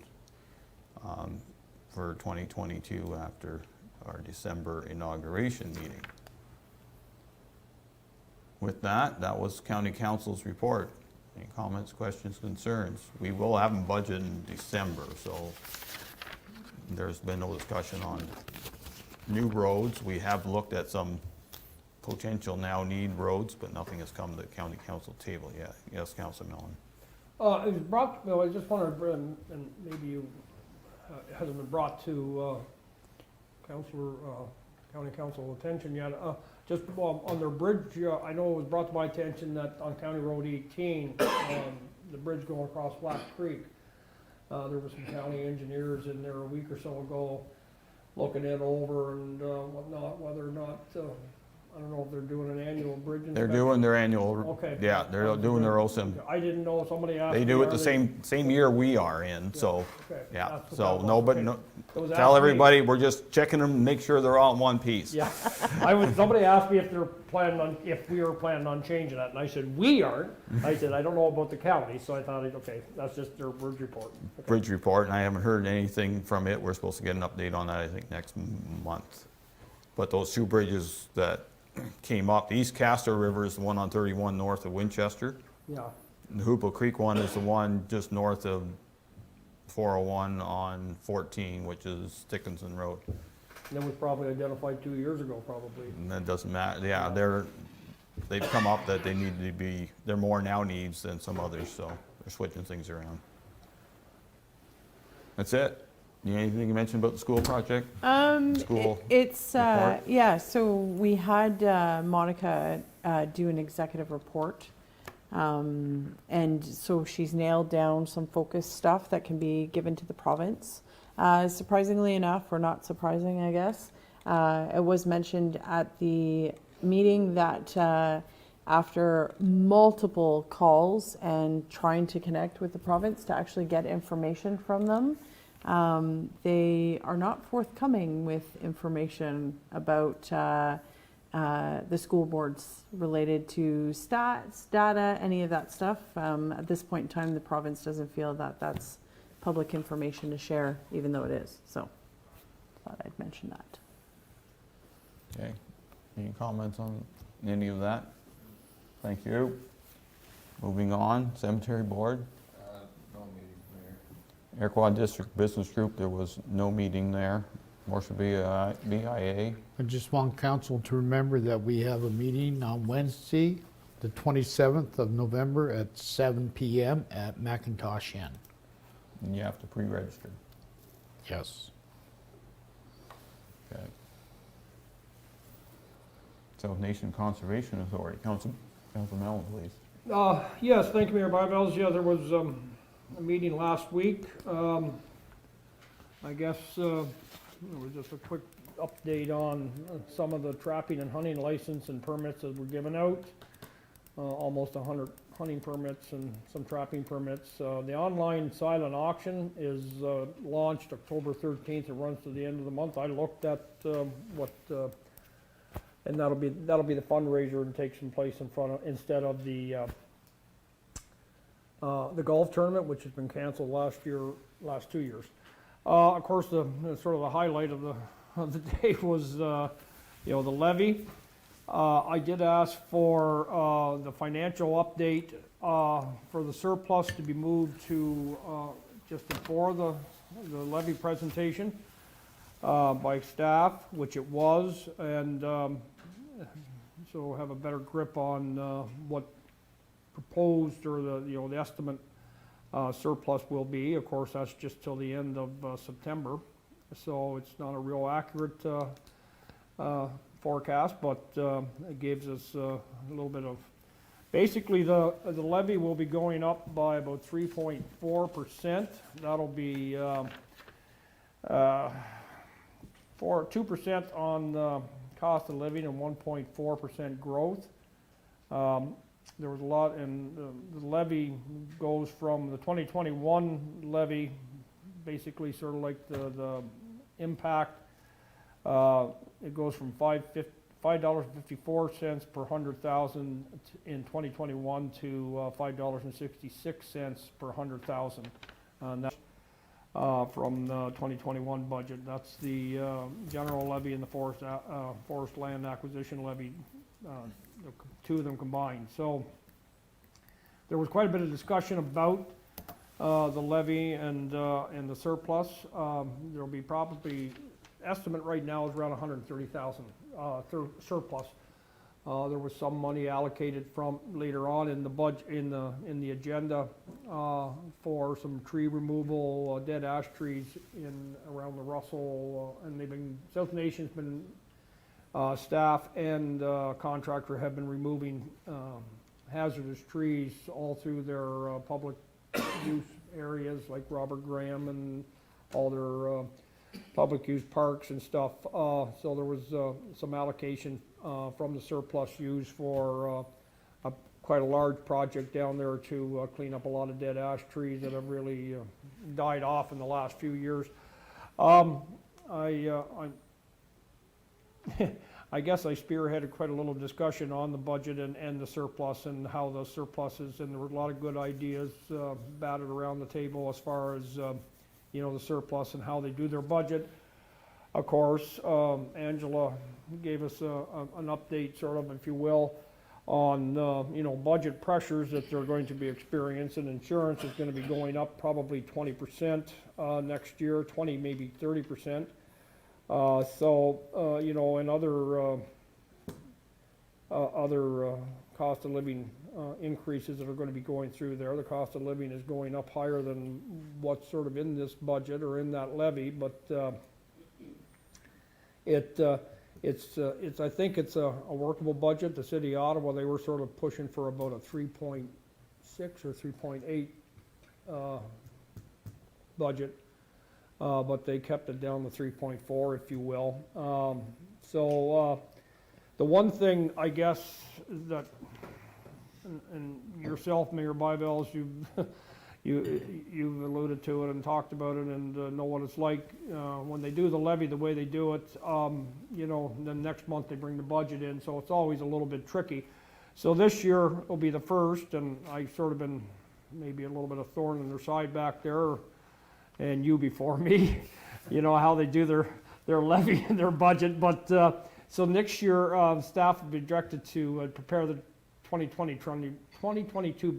Speaker 1: for 2022 after our December inauguration meeting. With that, that was County Council's report. Any comments, questions, concerns? We will have a budget in December, so there's been no discussion on new roads. We have looked at some potential now need roads, but nothing has come to the County Council table yet. Yes, Councilor Millen.
Speaker 6: It was brought, I just wanted to, and maybe you, it hasn't been brought to County Council attention yet. Just on their bridge, I know it was brought to my attention that on County Road 18, the bridge going across Black Creek, there were some county engineers in there a week or so ago looking it over and whatnot, whether or not I don't know if they're doing an annual bridge inspection.
Speaker 1: They're doing their annual,
Speaker 6: Okay.
Speaker 1: yeah, they're doing their OSIM.
Speaker 6: I didn't know, somebody asked me.
Speaker 1: They do it
Speaker 6: are
Speaker 1: the same year we are in, so,
Speaker 6: Okay,
Speaker 1: yeah.
Speaker 6: that's what
Speaker 1: So
Speaker 6: that
Speaker 1: no,
Speaker 6: was,
Speaker 1: but
Speaker 6: okay.
Speaker 1: no,
Speaker 6: It was
Speaker 1: tell
Speaker 6: asked me-
Speaker 1: everybody, we're just checking them, make sure they're all in one piece.
Speaker 6: Yeah, somebody asked me if we were planning on changing that, and I said, we aren't. I said, I don't know about the county, so I thought, okay, that's just their bridge report. Okay.
Speaker 1: Bridge report, and I haven't heard anything from it. We're supposed to get an update on that, I think, next month. But those two bridges that came up, the East Castor River is the one on 31 north of Winchester.
Speaker 6: Yeah,
Speaker 1: And the Hoople Creek one is the one just north of 401 on 14, which is Dickinson Road.
Speaker 6: and that was probably identified 2 years ago, probably.
Speaker 1: And that doesn't matter, yeah, they've come up that they need to be, they're more now needs than some others, so they're switching things around. That's it. Anything you mentioned about the school project? School
Speaker 4: It's,
Speaker 1: report?
Speaker 4: yeah, so we had Monica do an executive report. And so she's nailed down some focus stuff that can be given to the province. Surprisingly enough, or not surprising, I guess, it was mentioned at the meeting that after multiple calls and trying to connect with the province to actually get information from them, they are not forthcoming with information about the school boards related to stats, data, any of that stuff. At this point in time, the province doesn't feel that that's public information to share, even though it is. So, thought I'd mention that.
Speaker 1: Okay, any comments on any of that? Thank you. Moving on, Cemetery Board.
Speaker 7: No meeting,
Speaker 1: Air Quad District Business Group, there was no meeting there. Marshall BIA.
Speaker 5: I just want council to remember that we have a meeting on Wednesday, the 27th of November at 7 p.m. at McIntosh Inn.
Speaker 1: And you have to pre-register.
Speaker 5: Yes.
Speaker 1: Okay. South Nation Conservation Authority, Council Mellon, please.
Speaker 6: Yes, thank you, Mayor Bylaws. Yeah, there was a meeting last week. I guess it was just a quick update on some of the trapping and hunting license and permits that were given out. Almost 100 hunting permits and some trapping permits. The online silent auction is launched October 13th. It runs to the end of the month. I looked at and that'll be the fundraiser and take some place instead of the golf tournament, which has been canceled last 2 years. Of course, the sort of the highlight of the day was the levy. I did ask for the financial update for the surplus to be moved to just before the levy presentation by staff, which it was, and so have a better grip on what proposed or the estimate surplus will be. Of course, that's just till the end of September, so it's not a real accurate forecast, but it gives us a little bit of. Basically, the levy will be going up by about 3.4%. That'll be 2% on the cost of living and 1.4% growth. There was a lot, and the levy goes from the 2021 levy, basically sort of like the impact. It goes from $5.54 per 100,000 in 2021 to $5.66 per 100,000. And that's from the 2021 budget. That's the general levy and the forest land acquisition levy, the two of them combined. So there was quite a bit of discussion about the levy and the surplus. There'll be probably, estimate right now is around 130,000 surplus. There was some money allocated from later on in the budget, in the agenda, for some tree removal, dead ash trees around the Russell, and South Nation's been, staff and contractor have been removing hazardous trees all through their public use areas like Robert Graham and all their public use parks and stuff. So there was some allocation from the surplus used for quite a large project down there to clean up a lot of dead ash trees that have really died off in the last few years. I guess I spearheaded quite a little discussion on the budget and the surplus and how the surplus is, and there were a lot of good ideas batted around the table as far as, you know, the surplus and how they do their budget. Of course, Angela gave us an update, sort of, if you will, on, you know, budget pressures that they're going to be experiencing. Insurance is going to be going up probably 20% next year, 20, maybe 30%. You know, and other cost of living increases that are going to be going through there. The cost of living is going up higher than what's sort of in this budget or in that levy, but I think it's a workable budget. The city of Ottawa, they were sort of pushing for about a 3.6 or 3.8 budget. But they kept it down to 3.4, if you will. The one thing, I guess, that, and yourself, Mayor Bylaw, you've alluded to it and talked about it and know what it's like when they do the levy the way they do it. You know, then next month they bring the budget in, so it's always a little bit tricky. So this year will be the first, and I've sort of been maybe a little bit of thorn in their side back there, and you before me, you know, how they do their levy and their budget. But so next year, staff will be directed to prepare the 2022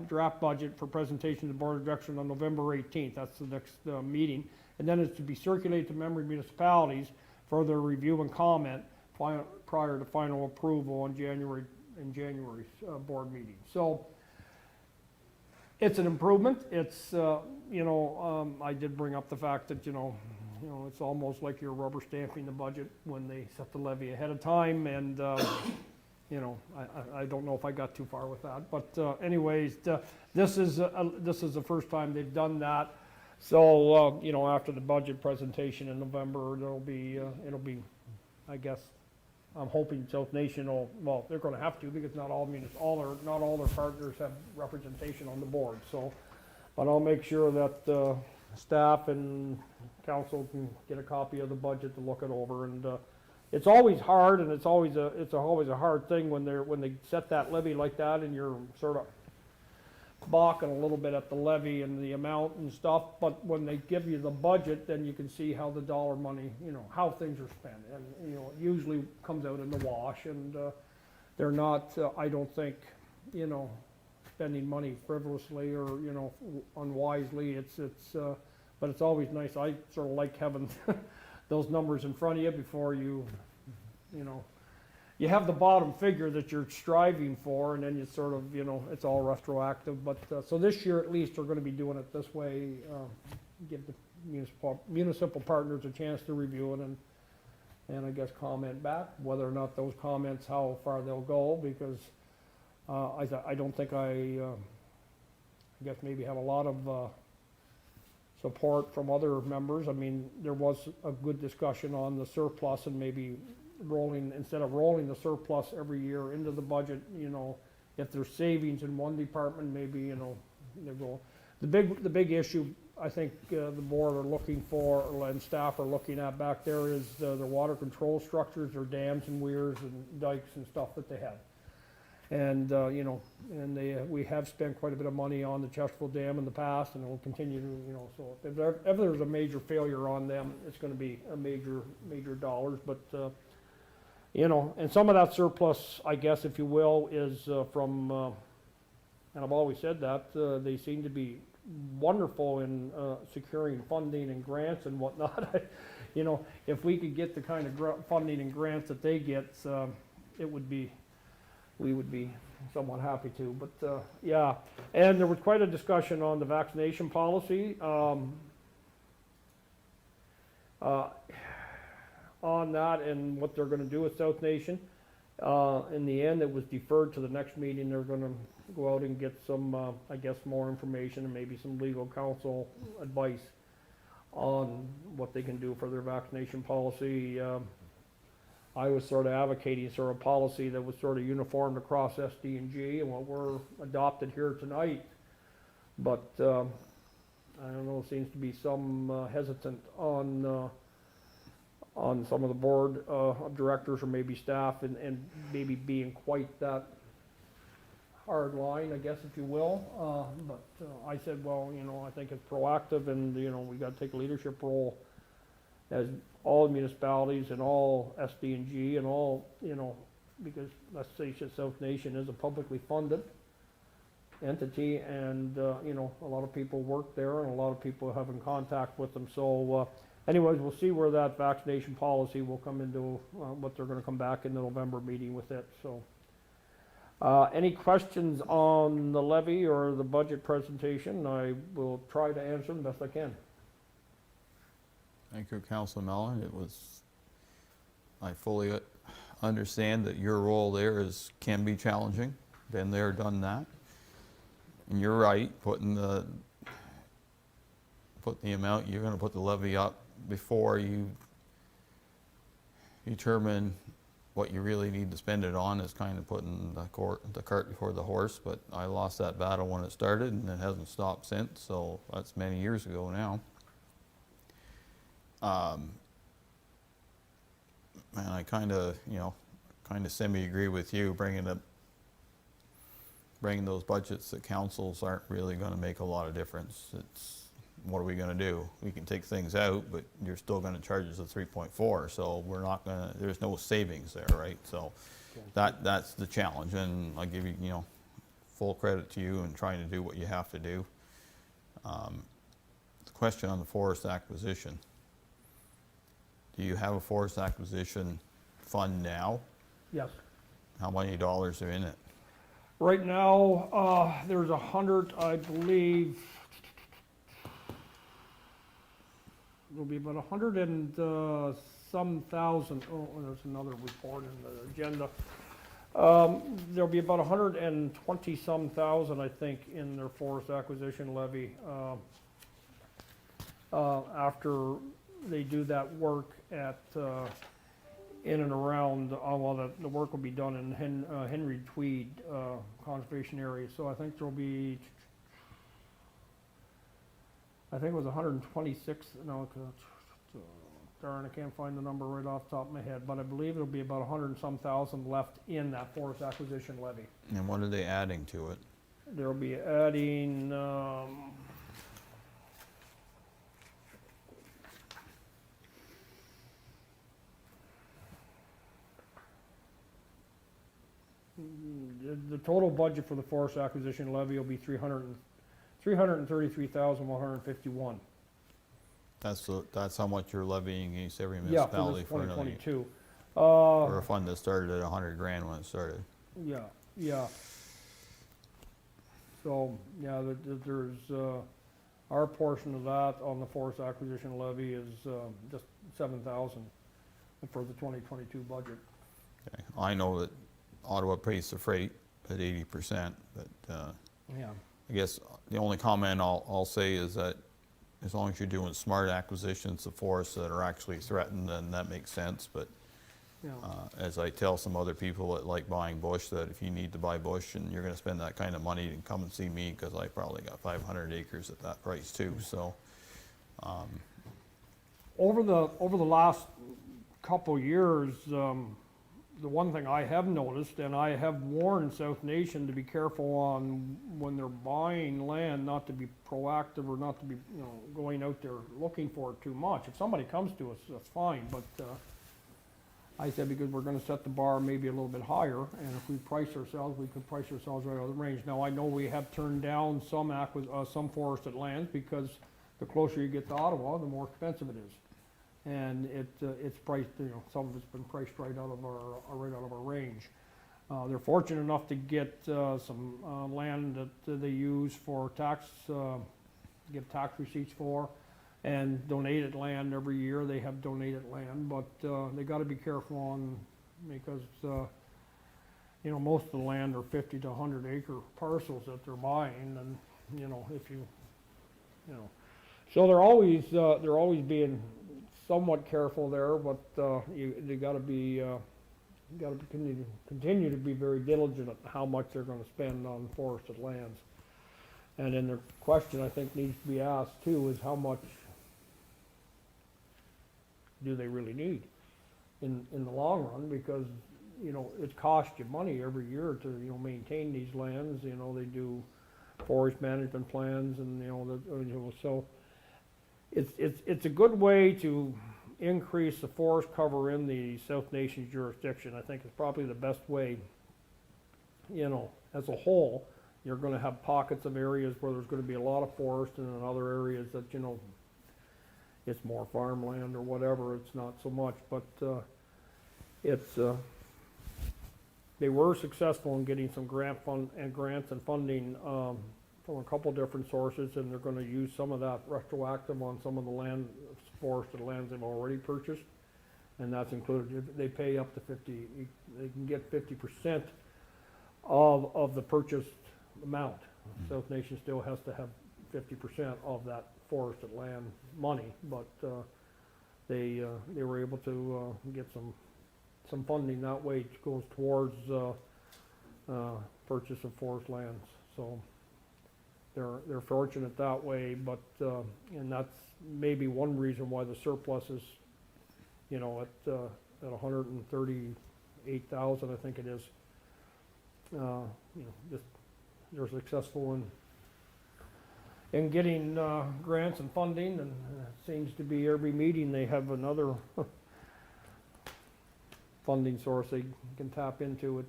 Speaker 6: draft budget for presentation to the Board of Directors on November 18th. That's the next meeting. And then it's to be circulated to member municipalities for their review and comment prior to final approval in January's board meeting. So it's an improvement. It's, you know, I did bring up the fact that, you know, it's almost like you're rubber stamping the budget when they set the levy ahead of time. And, you know, I don't know if I got too far with that. But anyways, this is the first time they've done that. So, you know, after the budget presentation in November, it'll be, I guess, I'm hoping South Nation will, well, they're going to have to, because not all their partners have representation on the board. So, but I'll make sure that staff and council can get a copy of the budget to look it over. And it's always hard, and it's always a hard thing when they set that levy like that, and you're sort of balking a little bit at the levy and the amount and stuff. But when they give you the budget, then you can see how the dollar money, you know, how things are spent, and you know, it usually comes out in the wash. And they're not, I don't think, you know, spending money frivolously or, you know, unwisely. But it's always nice. I sort of like having those numbers in front of you before you know, you have the bottom figure that you're striving for, and then you sort of, you know, it's all retroactive. But so this year at least we're going to be doing it this way, give the municipal partners a chance to review it and I guess comment back, whether or not those comments, how far they'll go, because I don't think I guess maybe have a lot of support from other members. I mean, there was a good discussion on the surplus and maybe instead of rolling the surplus every year into the budget, you know, if there's savings in one department, maybe, you know, they go. The big issue I think the board are looking for, and staff are looking at back there, is the water control structures, or dams and weirs and dikes and stuff that they have. And you know, and we have spent quite a bit of money on the Chesterfield Dam in the past, and we'll continue to, you know, so if there's a major failure on them, it's going to be a major dollars. But you know, and some of that surplus, I guess, if you will, is from, and I've always said that, they seem to be wonderful in securing funding and grants and whatnot. You know, if we could get the kind of funding and grants that they get, we would be somewhat happy to. But yeah, and there was quite a discussion on the vaccination policy. On that and what they're going to do with South Nation. In the end, it was deferred to the next meeting. They're going to go out and get some, I guess, more information and maybe some legal counsel advice on what they can do for their vaccination policy. I was sort of advocating sort of policy that was sort of uniform across SD and G and what we're adopted here tonight. But, I don't know, seems to be some hesitant on some of the board of directors or maybe staff and maybe being quite that hard line, I guess, if you will. But I said, well, you know, I think it's proactive and, you know, we got to take a leadership role as all municipalities and all SD and G and all, you know, because let's say South Nation is a publicly funded entity and, you know, a lot of people work there and a lot of people have in contact with them. So anyways, we'll see where that vaccination policy will come into, what they're gonna come back in the November meeting with it, so. Any questions on the levy or the budget presentation? I will try to answer them best I can.
Speaker 1: Thank you, Councilor Mellon. I fully understand that your role there can be challenging. Been there, done that. And you're right, putting the amount, you're gonna put the levy up before you determine what you really need to spend it on is kind of putting the cart before the horse, but I lost that battle when it started and it hasn't stopped since, so that's many years ago now. And I kind of semi-agree with you, bringing those budgets to councils aren't really going to make a lot of difference. It's, what are we going to do? We can take things out, but you're still going to charge us a 3.4, so we're not going to, there's no savings there, right? So that's the challenge, and I give you, you know, full credit to you in trying to do what you have to do. The question on the forest acquisition. Do you have a forest acquisition fund now?
Speaker 6: Yes.
Speaker 1: How many dollars are in it?
Speaker 6: Right now, there's 100, I believe, there'll be about 100 and some thousand, oh, there's another report in the agenda. There'll be about 120 some thousand, I think, in their forest acquisition levy, after they do that work at, in and around, well, the work will be done in Henry Tweed Conservation Area, so I think there'll be, I think it was 126, no, darn, I can't find the number right off the top of my head, but I believe it'll be about 100 and some thousand left in that forest acquisition levy.
Speaker 1: And what are they adding to it?
Speaker 6: They'll be adding, the total budget for the forest acquisition levy will be 333,151.
Speaker 1: That's how much you're levying against every
Speaker 6: Yeah, for
Speaker 1: municipality
Speaker 6: this
Speaker 1: for another year.
Speaker 6: 2022.
Speaker 1: For a fund that started at 100 grand when it started.
Speaker 6: Yeah, yeah. So, yeah, there's, our portion of that on the forest acquisition levy is just 7,000 for the 2022 budget.
Speaker 1: Okay. I know that Ottawa pays the freight at 80%, but
Speaker 6: Yeah.
Speaker 1: I guess the only comment I'll say is that as long as you're doing smart acquisitions of forests that are actually threatened, then that makes sense. But
Speaker 6: Yeah.
Speaker 1: as I tell some other people that like buying bush, that if you need to buy bush and you're going to spend that kind of money, then come and see me, because I probably got 500 acres at that price too. So
Speaker 6: Over the last couple years, the one thing I have noticed, and I have warned South Nation to be careful on when they're buying land, not to be proactive or not to be, you know, going out there looking for it too much. If somebody comes to us, that's fine, but I said, because we're gonna set the bar maybe a little bit higher, and if we price ourselves, we could price ourselves right out of the range. Now, I know we have turned down some forested lands, because the closer you get to Ottawa, the more expensive it is. And it's priced, you know, some of it's been priced right out of our range. They're fortunate enough to get some land that they use for tax, get tax receipts for, and donated land every year. They have donated land, but they got to be careful on, because you know, most of the land are 50 to 100 acre parcels that they're buying, and you know, if you know, so they're always being somewhat careful there, but you got to be continue to be very diligent at how much they're going to spend on forested lands. And then the question I think needs to be asked too is how much do they really need in the long run? Because it costs you money every year to maintain these lands. They do forest management plans, and so it's a good way to increase the forest cover in the South Nation's jurisdiction. I think it's probably the best way. As a whole, you're going to have pockets of areas where there's going to be a lot of forest, and in other areas that it's more farmland or whatever. It's not so much, but they were successful in getting some grants and funding from a couple different sources, and they're going to use some of that retroactive on some of the forested lands they've already purchased, and that's included. They pay up to 50. They can get 50% of the purchased amount. South Nation still has to have 50% of that forested land money, but they were able to get some funding that way. It goes towards purchase of forest lands. So they're fortunate that way, but and that's maybe one reason why the surplus is, at 138,000, I think it is. They're successful in getting grants and funding, and it seems to be every meeting they have another funding source they can tap into.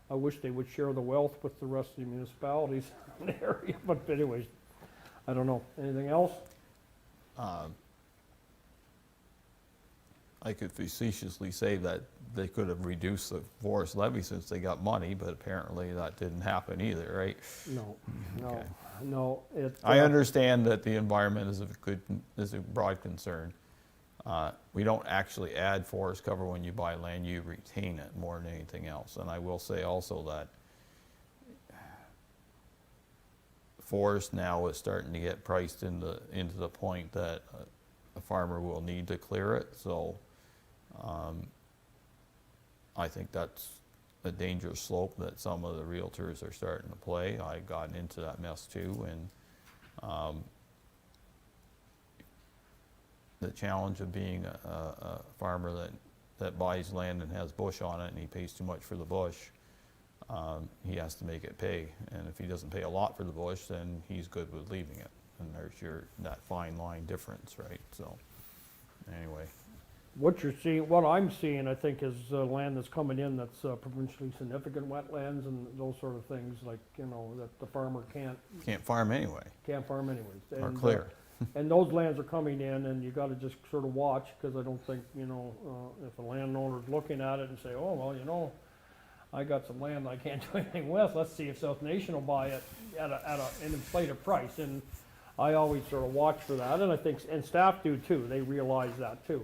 Speaker 6: I wish they would share the wealth with the rest of the municipalities in the area, but anyways, I don't know. Anything else?
Speaker 1: I could facetiously say that they could have reduced the forest levy since they got money, but apparently that didn't happen either, right?
Speaker 6: No.
Speaker 1: Okay.
Speaker 6: No.
Speaker 1: I understand that the environment is a broad concern. We don't actually add forest cover when you buy land, you retain it more than anything else. And I will say also that forest now is starting to get priced into the point that a farmer will need to clear it. So I think that's a dangerous slope that some of the realtors are starting to play. I got into that mess too, and the challenge of being a farmer that buys land and has bush on it and he pays too much for the bush, he has to make it pay. And if he doesn't pay a lot for the bush, then he's good with leaving it. And there's that fine line difference, right? So anyway.
Speaker 6: What I'm seeing, I think, is land that's coming in that's provincially significant wetlands and those sort of things, like, that the farmer can't
Speaker 1: Farm anyway.
Speaker 6: farm anyways.
Speaker 1: Or
Speaker 6: And,
Speaker 1: clear.
Speaker 6: and those lands are coming in, and you gotta just sort of watch, because I don't think, if a landowner's looking at it and say, oh, well, I got some land I can't do anything with, let's see if South Nation will buy it at an inflated price. And I always sort of watch for that, and I think, and staff do too, they realize that too,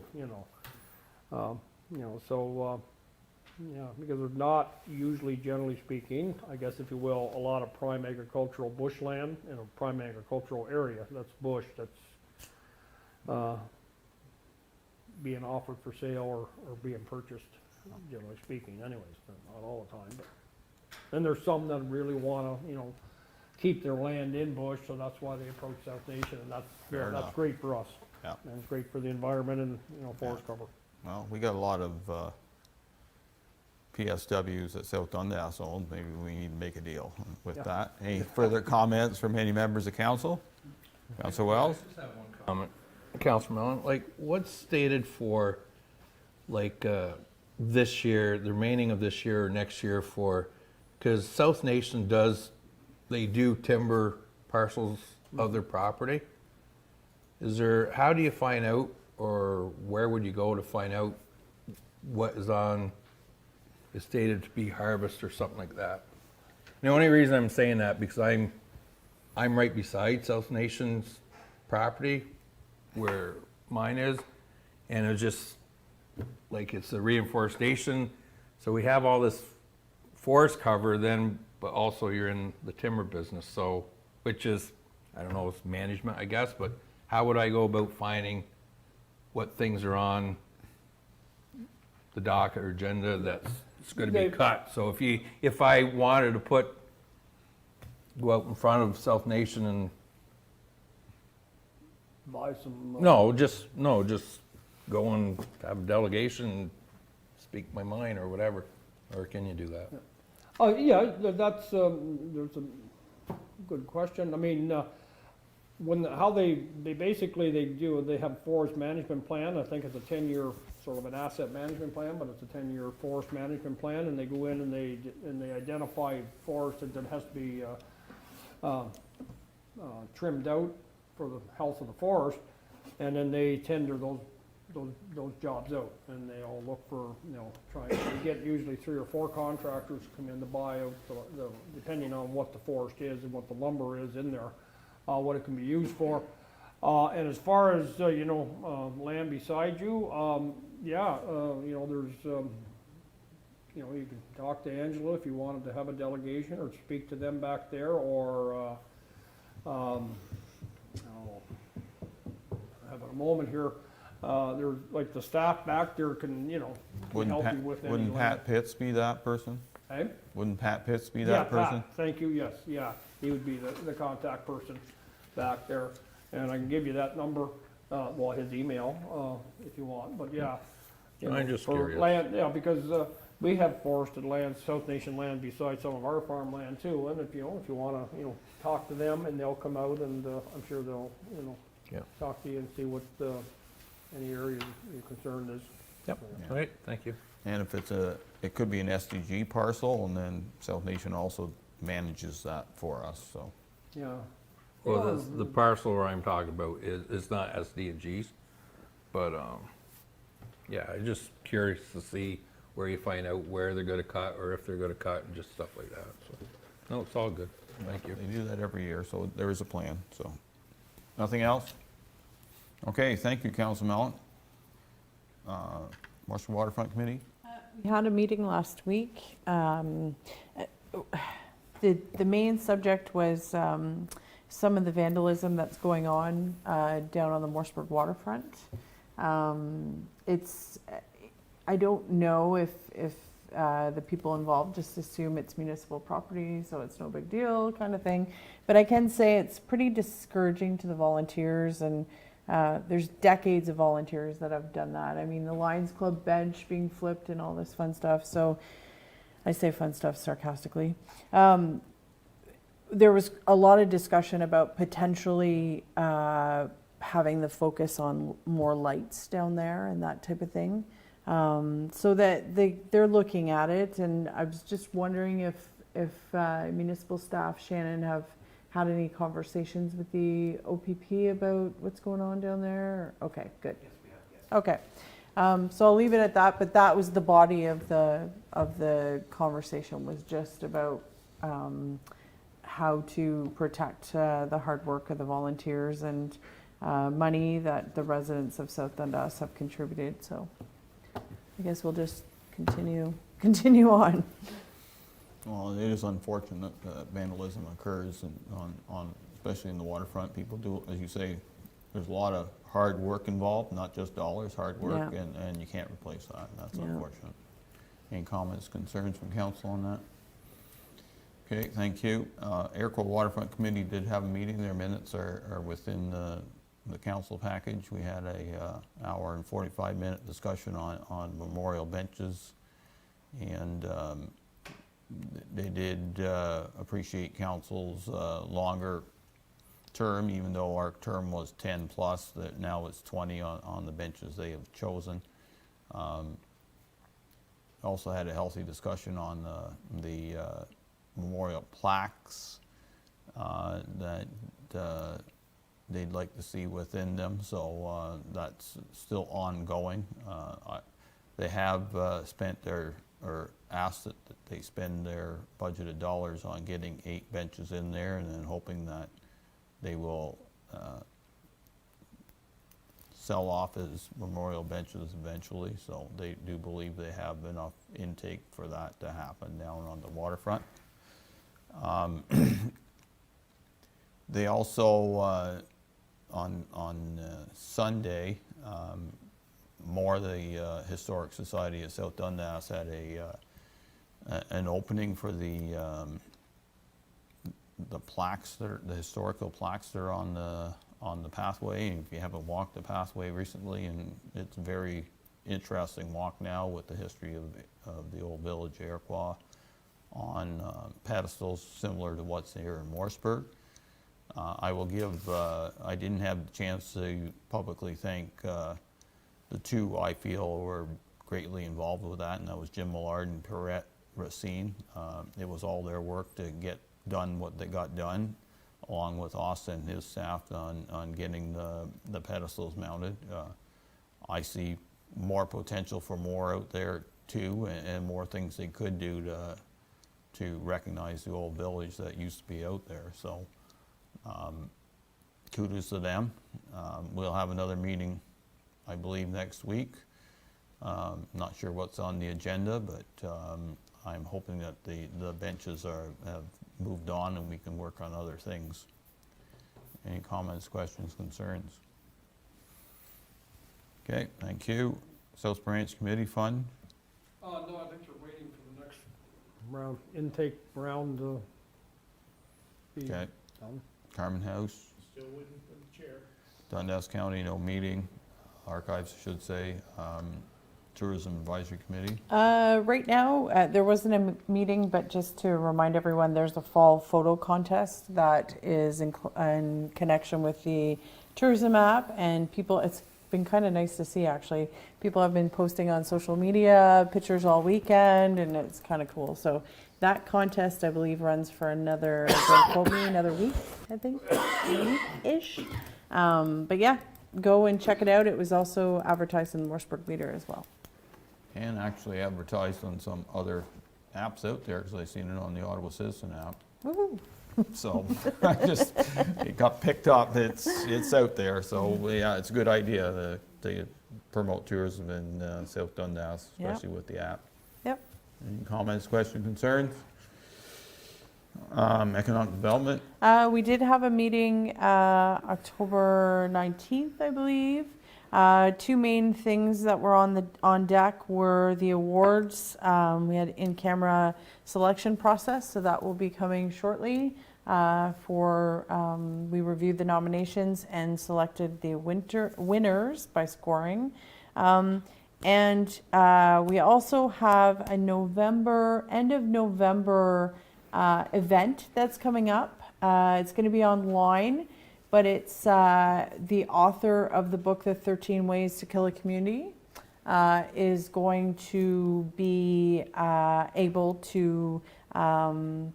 Speaker 6: because there's not usually, generally speaking, I guess if you will, a lot of prime agricultural bushland in a prime agricultural area. That's bush, that's being offered for sale or being purchased, generally speaking anyways, but not all the time. But then there's some that really wanna, keep their land in bush, so that's why they approach South Nation, and
Speaker 1: Fair
Speaker 6: that's
Speaker 1: enough.
Speaker 6: great for us.
Speaker 1: Yeah.
Speaker 6: And it's great for the environment and, forest cover.
Speaker 1: Well, we got a lot of PSWs that South Dundas own. Maybe we need to make a deal with
Speaker 6: Yeah.
Speaker 1: that. Any further comments from any members of council? Councilor Wells?
Speaker 7: I just have one comment. Councilor Mellon, what's stated for, this year, the remaining of this year or next year because South Nation they do timber parcels of their property. How do you find out, or where would you go to find out what is stated to be harvest or something like that? The only reason I'm saying that because I'm right beside South Nation's property where mine is, and it's just it's a reinforestation. So we have all this forest cover then, but also you're in the timber business. So, which is, I don't know, it's management, I guess, but how would I go about finding what things are on the docket or agenda that's gonna be
Speaker 6: They-
Speaker 7: cut? So if I wanted to go out in front of South Nation and,
Speaker 6: Buy some.
Speaker 7: just go and have a delegation and speak my mind or whatever, or can you do that?
Speaker 6: Oh, yeah, that's, there's a good question. I mean, how they basically, they have forest management plan. I think it's a 10-year sort of an asset management plan, but it's a 10-year forest management plan, and they go in and they identify forest that has to be trimmed out for the health of the forest, and then they tender those jobs out, and they all look for, they get usually 3 or 4 contractors come in to buy out depending on what the forest is and what the lumber is in there, what it can be used for. And as far as, land beside you, there's, you can talk to Angela if you wanted to have a delegation or speak to them back there, or, have a moment here. There's, like, the staff back there can, help you with any.
Speaker 1: Wouldn't Pat Pitts be that person?
Speaker 6: Hey?
Speaker 1: Wouldn't Pat Pitts be
Speaker 6: Yeah,
Speaker 1: that
Speaker 6: Pat,
Speaker 1: person?
Speaker 6: thank you, yes, yeah, he would be the contact person back there, and I can give you that number, his email, if you want, but yeah.
Speaker 7: I'm just
Speaker 6: for
Speaker 7: curious.
Speaker 6: Land, yeah, because, we have forested land, South Nation land beside some of our farmland too, and if you wanna, talk to them, and they'll come out, and, I'm sure they'll,
Speaker 7: Yeah.
Speaker 6: talk to you and see what, any area your concern is.
Speaker 7: Yep, all right, thank you.
Speaker 1: And if it could be an SDG parcel, and then South Nation also manages that for us, so.
Speaker 6: Yeah.
Speaker 7: Well, the parcel where I'm talking about is not SD&G's, but, I'm just curious to see where you find out where they're gonna cut, or if they're gonna cut, and just stuff like that, so. No, it's all good, thank you.
Speaker 1: They do that every year, so there is a plan, so. Nothing else? Okay, thank you, Council Mellon. Marshall Waterfront Committee?
Speaker 4: We had a meeting last week. The main subject was some of the vandalism that's going on down on the Municipal waterfront. I don't know if the people involved just assume it's municipal property, so it's no big deal kind of thing. But I can say it's pretty discouraging to the volunteers, and there's decades of volunteers that have done that. I mean, the Lions Club bench being flipped and all this fun stuff. So I say fun stuff sarcastically. There was a lot of discussion about potentially having the focus on more lights down there and that type of thing. So that they're looking at it, and I was just wondering if municipal staff, Shannon, have had any conversations with the OPP about what's going on down there? Okay, good. Yes, we have, yes. Okay, so I'll leave it at that, but that was the body of the conversation, was just about how to protect the hard work of the volunteers and money that the residents of South Dundas have contributed, so I guess we'll just continue on.
Speaker 1: Well, it is unfortunate that vandalism occurs especially in the waterfront. People do, as you say, there's a lot of hard work involved, not just dollars, hard work,
Speaker 4: Yeah.
Speaker 1: and you can't replace that, and that's
Speaker 4: Yeah.
Speaker 1: unfortunate. Any comments, concerns from council on that? Okay, thank you. Airco Waterfront Committee did have a meeting. Their minutes are within the council package. We had a hour and 45-minute discussion on memorial benches, and they did appreciate council's longer term, even though our term was 10 plus, that now it's 20 on the benches they have chosen. Also had a healthy discussion on the memorial plaques that they'd like to see within them, so that's still ongoing. They have spent or asked that they spend their budgeted dollars on getting 8 benches in there, and then hoping that they will sell off as memorial benches eventually. So they do believe they have enough intake for that to happen down on the waterfront. They also on Sunday, more the Historic Society of South Dundas had an opening for the plaques, the historical plaques that are on the pathway. And if you haven't walked the pathway recently, and it's a very interesting walk now with the history of the old village Iroquois on pedestals similar to what's here in Morrisburg. I will give, I didn't have the chance to publicly thank the two I feel were greatly involved with that, and that was Jim Millard and Perrette Racine. It was all their work to get done what they got done, along with Austin and his staff on getting the pedestals mounted. I see more potential for more out there too, and more things they could do to recognize the old village that used to be out there. So kudos to them. We'll have another meeting, I believe, next week. Not sure what's on the agenda, but I'm hoping that the benches have moved on and we can work on other things. Any comments, questions, concerns? Okay, thank you. South Branch Committee Fund?
Speaker 6: No, I think you're waiting for the next round, intake round to be
Speaker 1: Okay.
Speaker 6: done.
Speaker 1: Carmen House?
Speaker 10: Still waiting for the chair.
Speaker 1: Dundas County, no meeting. Archives, I should say. Tourism Advisory Committee?
Speaker 4: Right now, there wasn't a meeting, but just to remind everyone, there's a fall photo contest that is in connection with the tourism app, and people, it's been kind of nice to see actually. People have been posting on social media pictures all weekend, and it's kind of cool. So that contest, I believe, runs for another, don't quote me, another week, I think, week-ish. But yeah, go and check it out. It was also advertised in the Morrisburg Leader as well.
Speaker 1: And actually advertised on some other apps out there, because I've seen it on the Ottawa Citizen app.
Speaker 4: Woohoo.
Speaker 1: So it got picked up. It's out there. So yeah, it's a good idea to promote tourism in South Dundas, especially with the app.
Speaker 4: Yep.
Speaker 1: Any comments, questions, concerns? Economic development?
Speaker 4: We did have a meeting October 19th, I believe. Two main things that were on deck were the awards. We had in-camera selection process, so that will be coming shortly. We reviewed the nominations and selected the winners by scoring. And we also have a end of November event that's coming up. It's going to be online, but it's the author of the book, The 13 Ways to Kill a Community, is going to be able to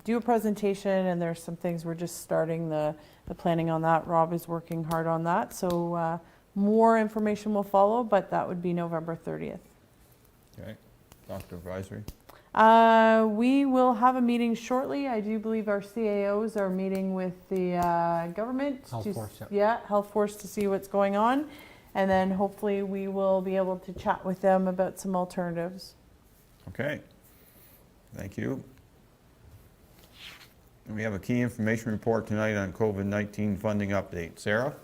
Speaker 4: do a presentation, and there's some things we're just starting the planning on that. Rob is working hard on that, so more information will follow, but that would be November 30th.
Speaker 1: Okay. Doctor Advisory?
Speaker 4: We will have a meeting shortly. I do believe our CAOs are meeting with the government.
Speaker 9: Health Force, yep.
Speaker 4: Yeah, Health Force, to see what's going on. And then hopefully we will be able to chat with them about some alternatives.
Speaker 1: Okay. Thank you. And we have a key information report tonight on COVID-19 funding update. Sarah?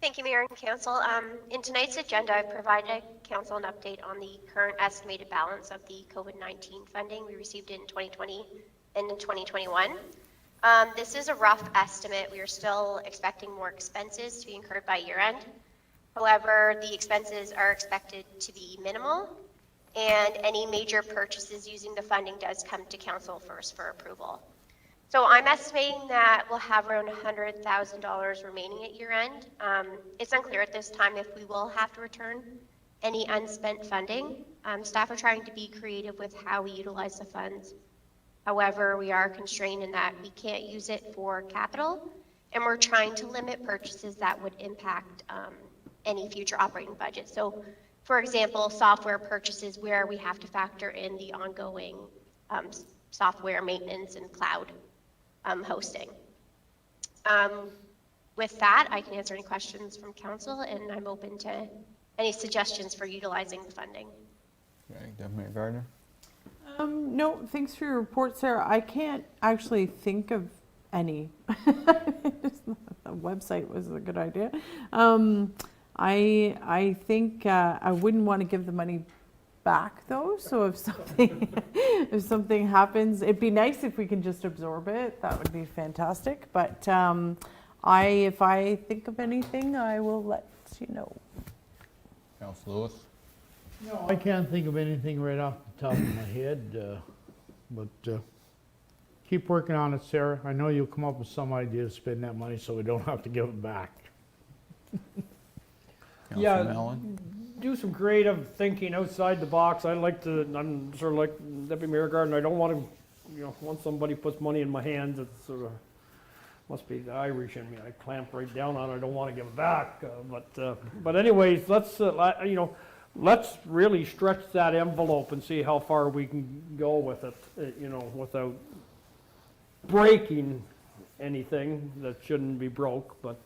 Speaker 13: Thank you, Mayor and Council. In tonight's agenda, I've provided Council an update on the current estimated balance of the COVID-19 funding we received in 2020 and in 2021. This is a rough estimate. We are still expecting more expenses to be incurred by year end. However, the expenses are expected to be minimal, and any major purchases using the funding does come to Council first for approval. So I'm estimating that we'll have around $100,000 remaining at year end. It's unclear at this time if we will have to return any unspent funding. Staff are trying to be creative with how we utilize the funds. However, we are constrained in that we can't use it for capital, and we're trying to limit purchases that would impact any future operating budget. So, for example, software purchases where we have to factor in the ongoing software maintenance and cloud hosting. With that, I can answer any questions from Council, and I'm open to any suggestions for utilizing the funding.
Speaker 1: Okay, Deputy Mayor Gardner?
Speaker 4: No, thanks for your report, Sarah. I can't actually think of any. A website was a good idea. I think I wouldn't want to give the money back though. So if something happens, it'd be nice if we can just absorb it. That would be fantastic. But if I think of anything, I will let you know.
Speaker 1: Councilor Lewis?
Speaker 5: No, I can't think of anything right off the top of my head, but keep working on it, Sarah. I know you'll come up with some idea to spend that money so we don't have to give it back.
Speaker 6: Yeah.
Speaker 1: Councilor Mellon?
Speaker 6: Do some creative thinking outside the box. I'm sort of like Deputy Mayor Gardner. I don't want to, once somebody puts money in my hands, it's sort of, must be the Irish in me. I clamp right down on it. I don't want to give it back. But anyways, let's really stretch that envelope and see how far we can go with it, without breaking anything that shouldn't be broke. But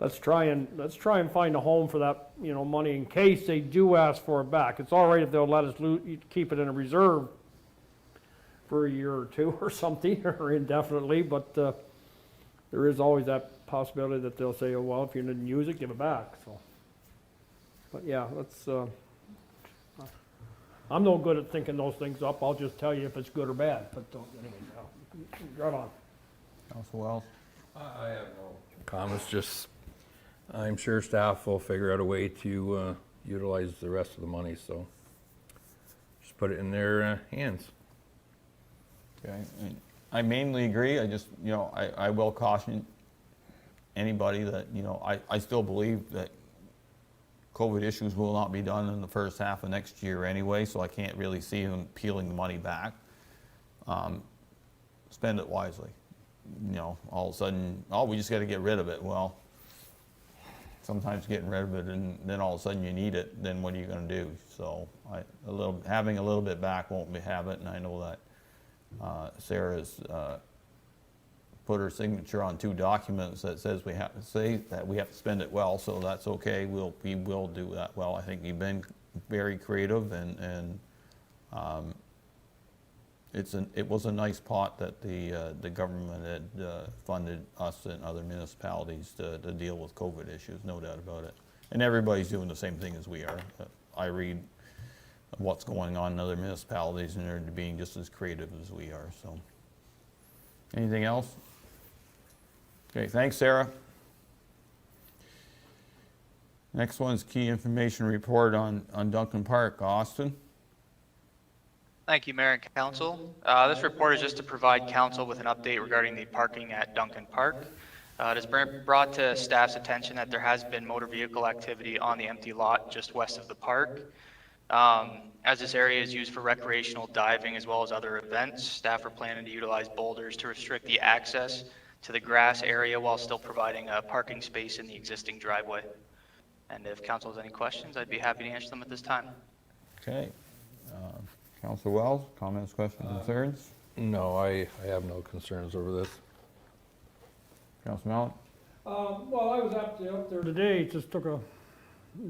Speaker 6: let's try and find a home for that, money in case they do ask for it back. It's all right if they'll let us keep it in a reserve for a year or two or something, or indefinitely, but there is always that possibility that they'll say, oh, well, if you didn't use it, give it back. So, but yeah, let's, I'm no good at thinking those things up. I'll just tell you if it's good or bad, but anyway, right on.
Speaker 1: Councilor Wells?
Speaker 7: I have no comments, just I'm sure staff will figure out a way to utilize the rest of the money, so just put it in their hands.
Speaker 1: Okay, and I mainly agree. I just, I will caution anybody that, I still believe that COVID issues will not be done in the first half of next year anyway, so I can't really see them peeling the money back. Spend it wisely. All of a sudden, we just got to get rid of it. Well, sometimes getting rid of it and then all of a sudden you need it, then what are you going to do? So having a little bit back won't have it, and I know that Sarah's put her signature on 2 documents that says we have to spend it well, so that's okay. We will do that well. I think you've been very creative, and it was a nice pot that the government had funded us and other municipalities to deal with COVID issues, no doubt about it. And everybody's doing the same thing as we are. I read what's going on in other municipalities, and they're being just as creative as we are. So, anything else? Okay, thanks, Sarah. Next one's key information report on Dunkin Park. Austin?
Speaker 3: Thank you, Mayor and Council. This report is just to provide Council with an update regarding the parking at Dunkin Park. It has been brought to staff's attention that there has been motor vehicle activity on the empty lot just west of the park. As this area is used for recreational diving as well as other events, staff are planning to utilize boulders to restrict the access to the grass area while still providing a parking space in the existing driveway. And if Council has any questions, I'd be happy to answer them at this time.
Speaker 1: Okay. Councilor Wells, comments, questions, concerns?
Speaker 7: No, I have no concerns over this.
Speaker 1: Councilor Mellon?
Speaker 6: Well, I was up there today, just took a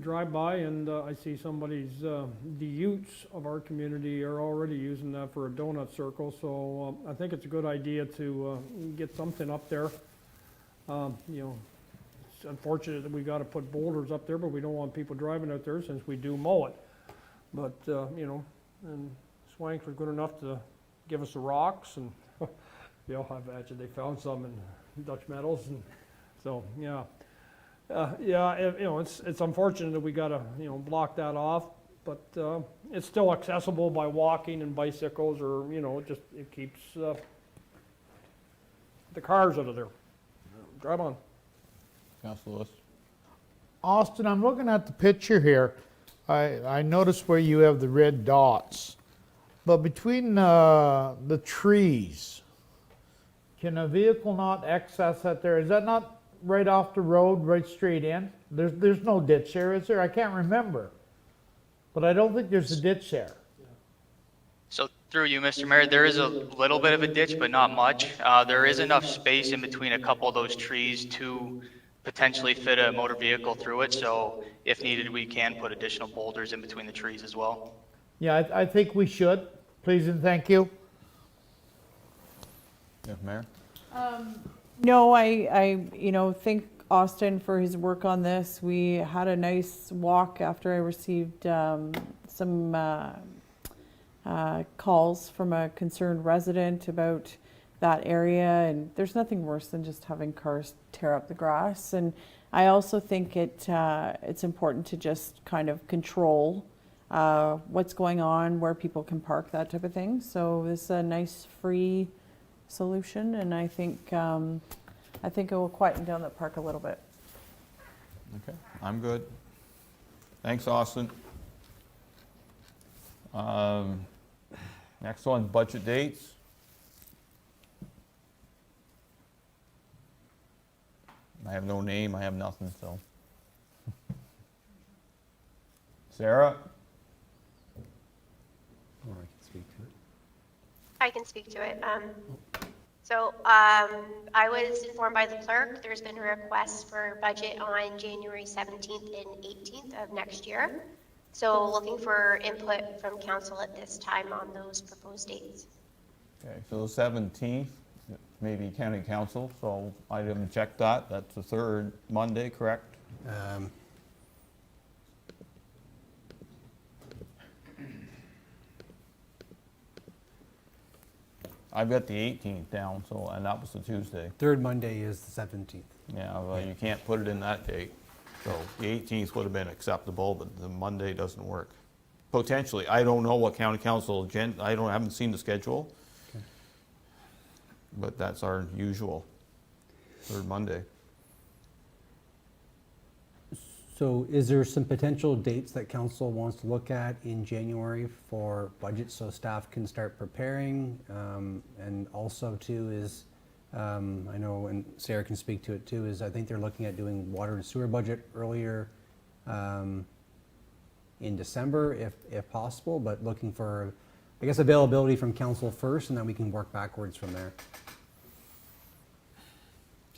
Speaker 6: drive-by, and I see the youths of our community are already using that for a donut circle, so I think it's a good idea to get something up there. It's unfortunate that we got to put boulders up there, but we don't want people driving out there since we do mow it. But, and Swanks were good enough to give us the rocks, and they found some in Dutch Metals, and so, yeah. It's unfortunate that we gotta, block that off, but it's still accessible by walking and bicycles, or, it keeps the cars out of there. Drive on.
Speaker 1: Councilor Lewis?
Speaker 5: Austin, I'm looking at the picture here. I noticed where you have the red dots, but between the trees, can a vehicle not access that there? Is that not right off the road, right straight in? There's no ditch there, is there? I can't remember, but I don't think there's a ditch there.
Speaker 3: So through you, Mr. Mayor, there is a little bit of a ditch, but not much. There is enough space in between a couple of those trees to potentially fit a motor vehicle through it. So if needed, we can put additional boulders in between the trees as well.
Speaker 5: Yeah, I think we should. Please and thank you.
Speaker 1: Yeah, Mayor?
Speaker 4: No, I thank Austin for his work on this. We had a nice walk after I received some calls from a concerned resident about that area, and there's nothing worse than just having cars tear up the grass. And I also think it's important to just kind of control what's going on, where people can park, that type of thing. So this is a nice free solution, and I think it will quieten down that park a little bit.
Speaker 1: Okay, I'm good. Thanks, Austin. Next one, budget dates. I have no name, I have nothing, so. Sarah?
Speaker 9: Or I can speak to it.
Speaker 13: I can speak to it. I was informed by the clerk, there's been a request for budget on January 17th and 18th of next year. So looking for input from council at this time on those proposed dates.
Speaker 1: Okay, so the 17th, maybe county council, so I didn't check that. That's the third Monday, correct? I've got the 18th down, so, and that was the Tuesday.
Speaker 9: Third Monday is the 17th.
Speaker 1: Yeah, well, you can't put it in that date. So the 18th would have been acceptable, but the Monday doesn't work. Potentially, I don't know what county council agenda, haven't seen the schedule.
Speaker 9: Okay.
Speaker 1: But that's our usual, third Monday.
Speaker 9: So is there some potential dates that council wants to look at in January for budget so staff can start preparing? And also too is, I know, and Sarah can speak to it too, is I think they're looking at doing water and sewer budget earlier in December if possible, but looking for, I guess, availability from council first, and then we can work backwards from there.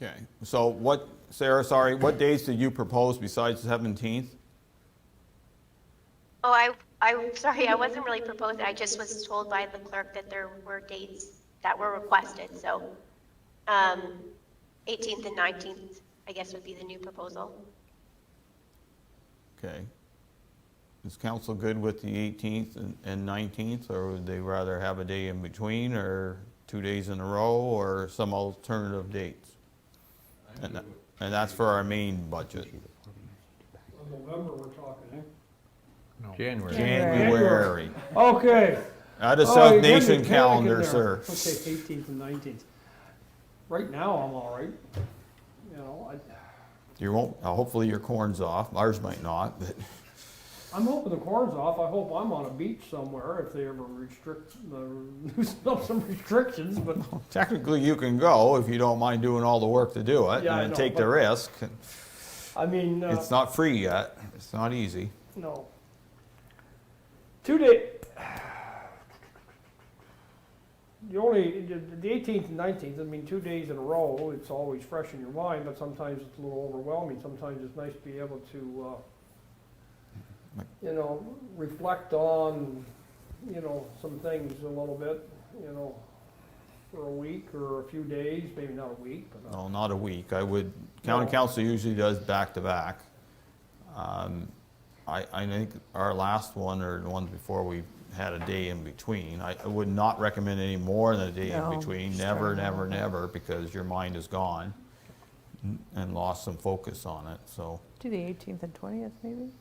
Speaker 1: Okay, so what, Sarah, sorry, what dates did you propose besides the 17th?
Speaker 13: Oh, I'm sorry, I wasn't really proposing. I just was told by the clerk that there were dates that were requested. So 18th and 19th, I guess, would be the new proposal.
Speaker 1: Okay. Is council good with the 18th and 19th, or would they rather have a day in between, or 2 days in a row, or some alternative dates? And that's for our main budget.
Speaker 6: November we're talking, eh?
Speaker 5: No.
Speaker 7: January.
Speaker 1: January.
Speaker 6: Okay.
Speaker 1: Out of
Speaker 6: Oh,
Speaker 1: South
Speaker 6: you get me
Speaker 1: Nation
Speaker 6: panicking
Speaker 1: calendar,
Speaker 6: there.
Speaker 1: sir.
Speaker 6: Okay, 18th and 19th. Right now, I'm all right. You know,
Speaker 1: You won't, hopefully your corn's off. Ours might not, but
Speaker 6: I'm hoping the corn's off. I hope I'm on a beach somewhere if they ever loosen up some restrictions, but
Speaker 1: technically you can go if you don't mind doing all the work to do it
Speaker 6: Yeah, I
Speaker 1: and
Speaker 6: know,
Speaker 1: take the
Speaker 6: but-
Speaker 1: risk.
Speaker 6: I mean.
Speaker 1: It's not free yet. It's not easy.
Speaker 6: No. 2 day. The 18th and 19th, I mean, 2 days in a row, it's always fresh in your mind, but sometimes it's a little overwhelming. Sometimes it's nice to be able to, reflect on, some things a little bit, for a week or a few days, maybe not a week, but.
Speaker 1: No, not a week. County council usually does back to back. I think our last one or the ones before, we had a day in between. I would not recommend any more than a day
Speaker 4: No,
Speaker 1: in between.
Speaker 4: just
Speaker 1: Never,
Speaker 4: try not
Speaker 1: never,
Speaker 4: to.
Speaker 1: never, because your mind is gone and lost some focus on it, so.
Speaker 4: Do the 18th and 20th maybe?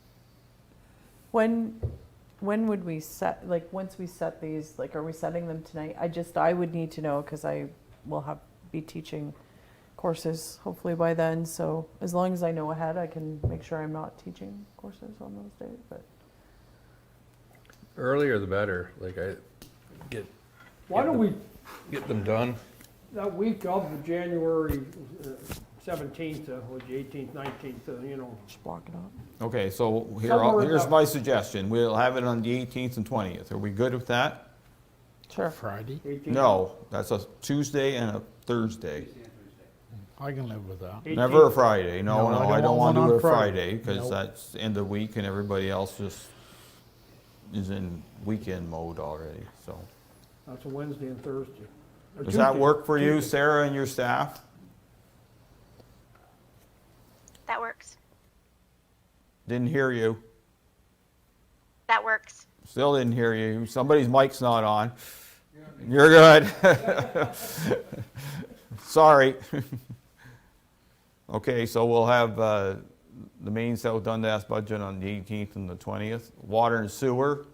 Speaker 4: When would we set, like, once we set these, like, are we setting them tonight? I would need to know, because I will be teaching courses hopefully by then, so as long as I know ahead, I can make sure I'm not teaching courses on those days, but.
Speaker 7: Earlier the better,
Speaker 6: Why don't we,
Speaker 7: get them done.
Speaker 6: that week of the January 17th, or the 18th, 19th,
Speaker 4: Just block it off.
Speaker 1: Okay, so
Speaker 6: Somewhere in
Speaker 1: here's
Speaker 6: that-
Speaker 1: my suggestion. We'll have it on the 18th and 20th. Are we good with that?
Speaker 4: Sure.
Speaker 5: Friday?
Speaker 6: 18th.
Speaker 1: No, that's a Tuesday and a Thursday.
Speaker 5: I can live with that.
Speaker 6: 18th.
Speaker 1: Never a Friday. No,
Speaker 5: No,
Speaker 1: I don't want to
Speaker 5: one
Speaker 1: do it
Speaker 5: on
Speaker 1: a
Speaker 5: Friday.
Speaker 1: Friday, because
Speaker 5: Nope.
Speaker 1: that's end of week and everybody else just is in weekend mode already, so.
Speaker 6: That's a Wednesday and Thursday. Or
Speaker 1: Does that
Speaker 6: Tuesday.
Speaker 1: work for you,
Speaker 6: Tuesday.
Speaker 1: Sarah, and your staff?
Speaker 13: That works.
Speaker 1: Didn't hear you.
Speaker 13: That works.
Speaker 1: Still didn't hear you. Somebody's mic's not on. You're good. Sorry. Okay, so we'll have the main South Dundas budget on the 18th and the 20th. Water and sewer,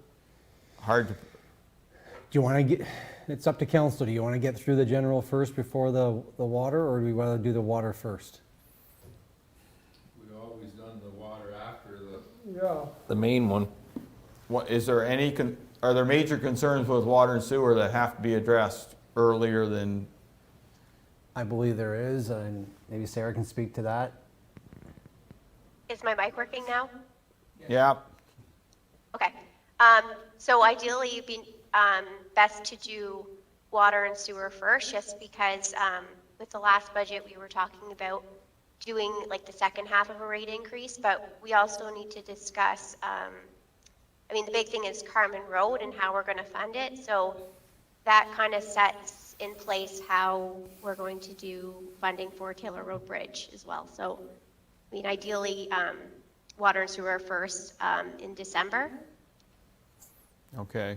Speaker 1: hard to,
Speaker 9: Do you want to get, it's up to council, do you want to get through the general first before the water, or do we rather do the water first?
Speaker 7: We've always done the water after
Speaker 6: Yeah.
Speaker 7: the main one.
Speaker 1: what, is there any, are there major concerns with water and sewer that have to be addressed earlier than,
Speaker 9: I believe there is, and maybe Sarah can speak to that.
Speaker 13: Is my mic working now?
Speaker 1: yeah,
Speaker 13: Okay. So ideally, it'd be best to do water and sewer first, just because with the last budget, we were talking about doing like the second half of a rate increase, but we also need to discuss, I mean, the big thing is Carmen Road and how we're going to fund it. So that kind of sets in place how we're going to do funding for Taylor Road Bridge as well. So, I mean, ideally, water and sewer first in December.
Speaker 1: okay.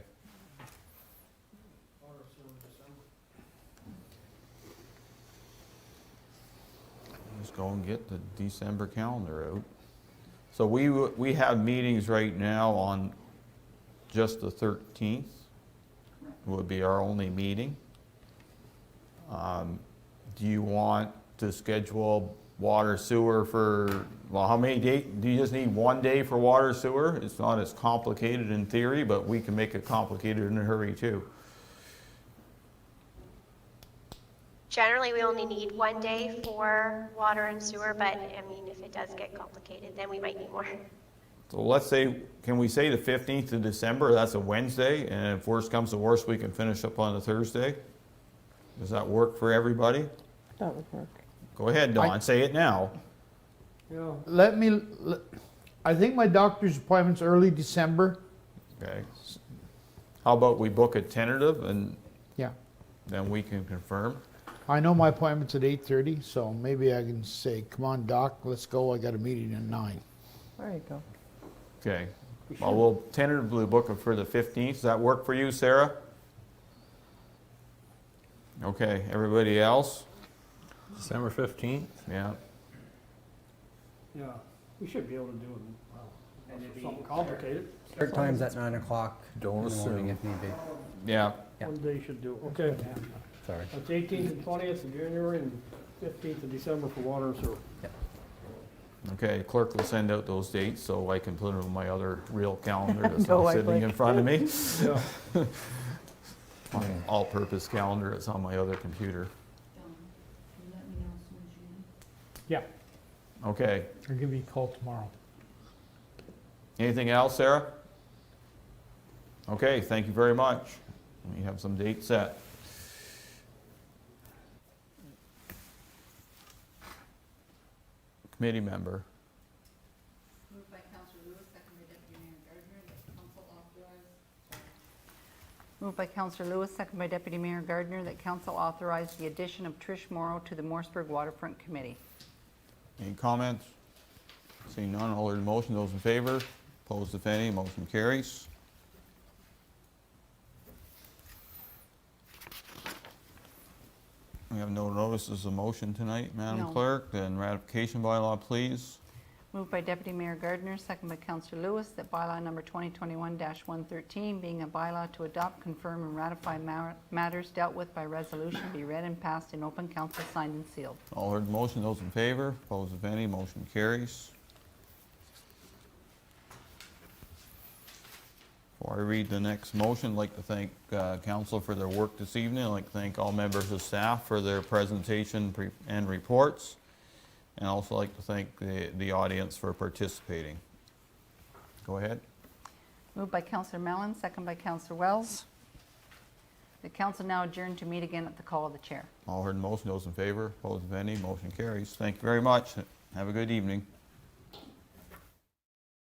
Speaker 1: Let's go and get the December calendar out. So we have meetings right now on just the 13th, would be our only meeting. Do you want to schedule water sewer for, well, how many days? Do you just need one day for water sewer? It's not as complicated in theory, but we can make it complicated in a hurry too.
Speaker 13: Generally, we only need one day for water and sewer, but I mean, if it does get complicated, then we might need more.
Speaker 1: So let's say, can we say the 15th of December? That's a Wednesday, and if worst comes to worst, we can finish up on a Thursday. Does that work for everybody?
Speaker 4: That would work.
Speaker 1: Go ahead, Don, say it now.
Speaker 6: Yeah.
Speaker 5: I think my doctor's appointment's early December.
Speaker 1: Okay. How about we book a tentative and
Speaker 5: Yeah.
Speaker 1: then we can confirm?
Speaker 5: I know my appointment's at 8:30, so maybe I can say, come on, doc, let's go, I got a meeting at 9.
Speaker 4: There you go.
Speaker 1: Okay. Well, we'll tentatively book it for the 15th. Does that work for you, Sarah? Okay, everybody else?
Speaker 7: December 15th?
Speaker 1: Yeah.
Speaker 6: Yeah, we should be able to do it, well, something complicated.
Speaker 9: Start times at 9 o'clock in the
Speaker 7: Don't
Speaker 9: morning
Speaker 7: assume.
Speaker 9: if need be.
Speaker 1: Yeah.
Speaker 6: One day should do it. Okay,
Speaker 9: Sorry.
Speaker 6: that's 18th and 20th of January and 15th of December for water and sewer.
Speaker 1: Okay, clerk will send out those dates so I can put them on my other real calendar that's
Speaker 4: No,
Speaker 1: not
Speaker 4: I
Speaker 1: sitting in front of me.
Speaker 6: Yeah.
Speaker 1: All-purpose calendar, it's on my other computer.
Speaker 6: Yeah.
Speaker 1: Okay.
Speaker 5: I'll give you a call tomorrow.
Speaker 1: Anything else, Sarah? Okay, thank you very much. We have some dates set. Committee member.
Speaker 2: Moved by Councillor Lewis, second by Deputy Mayor Gardner, that council authorize. Moved by Councillor Lewis, second by Deputy Mayor Gardner, that council authorize the addition of Trish Morrow to the Morrisburg Waterfront Committee.
Speaker 1: Any comments? Seeing none, all heard the motion, those in favor, opposed if any, motion carries. We have no notices of motion tonight, Madam
Speaker 2: No.
Speaker 1: Clerk, then ratification bylaw, please.
Speaker 2: Moved by Deputy Mayor Gardner, second by Councillor Lewis, that bylaw number 2021-113, being a bylaw to adopt, confirm, and ratify matters dealt with by resolution, be read and passed in open council, signed and sealed.
Speaker 1: All heard the motion, those in favor, opposed if any, motion carries. Before I read the next motion, I'd like to thank council for their work this evening. I'd like to thank all members of staff for their presentation and reports. And I'd also like to thank the audience for participating. Go ahead.
Speaker 2: Moved by Councillor Mellon, second by Councillor Wells. The council now adjourned to meet again at the call of the chair.
Speaker 1: All heard the motion, those in favor, opposed if any, motion carries. Thank you very much. Have a good evening.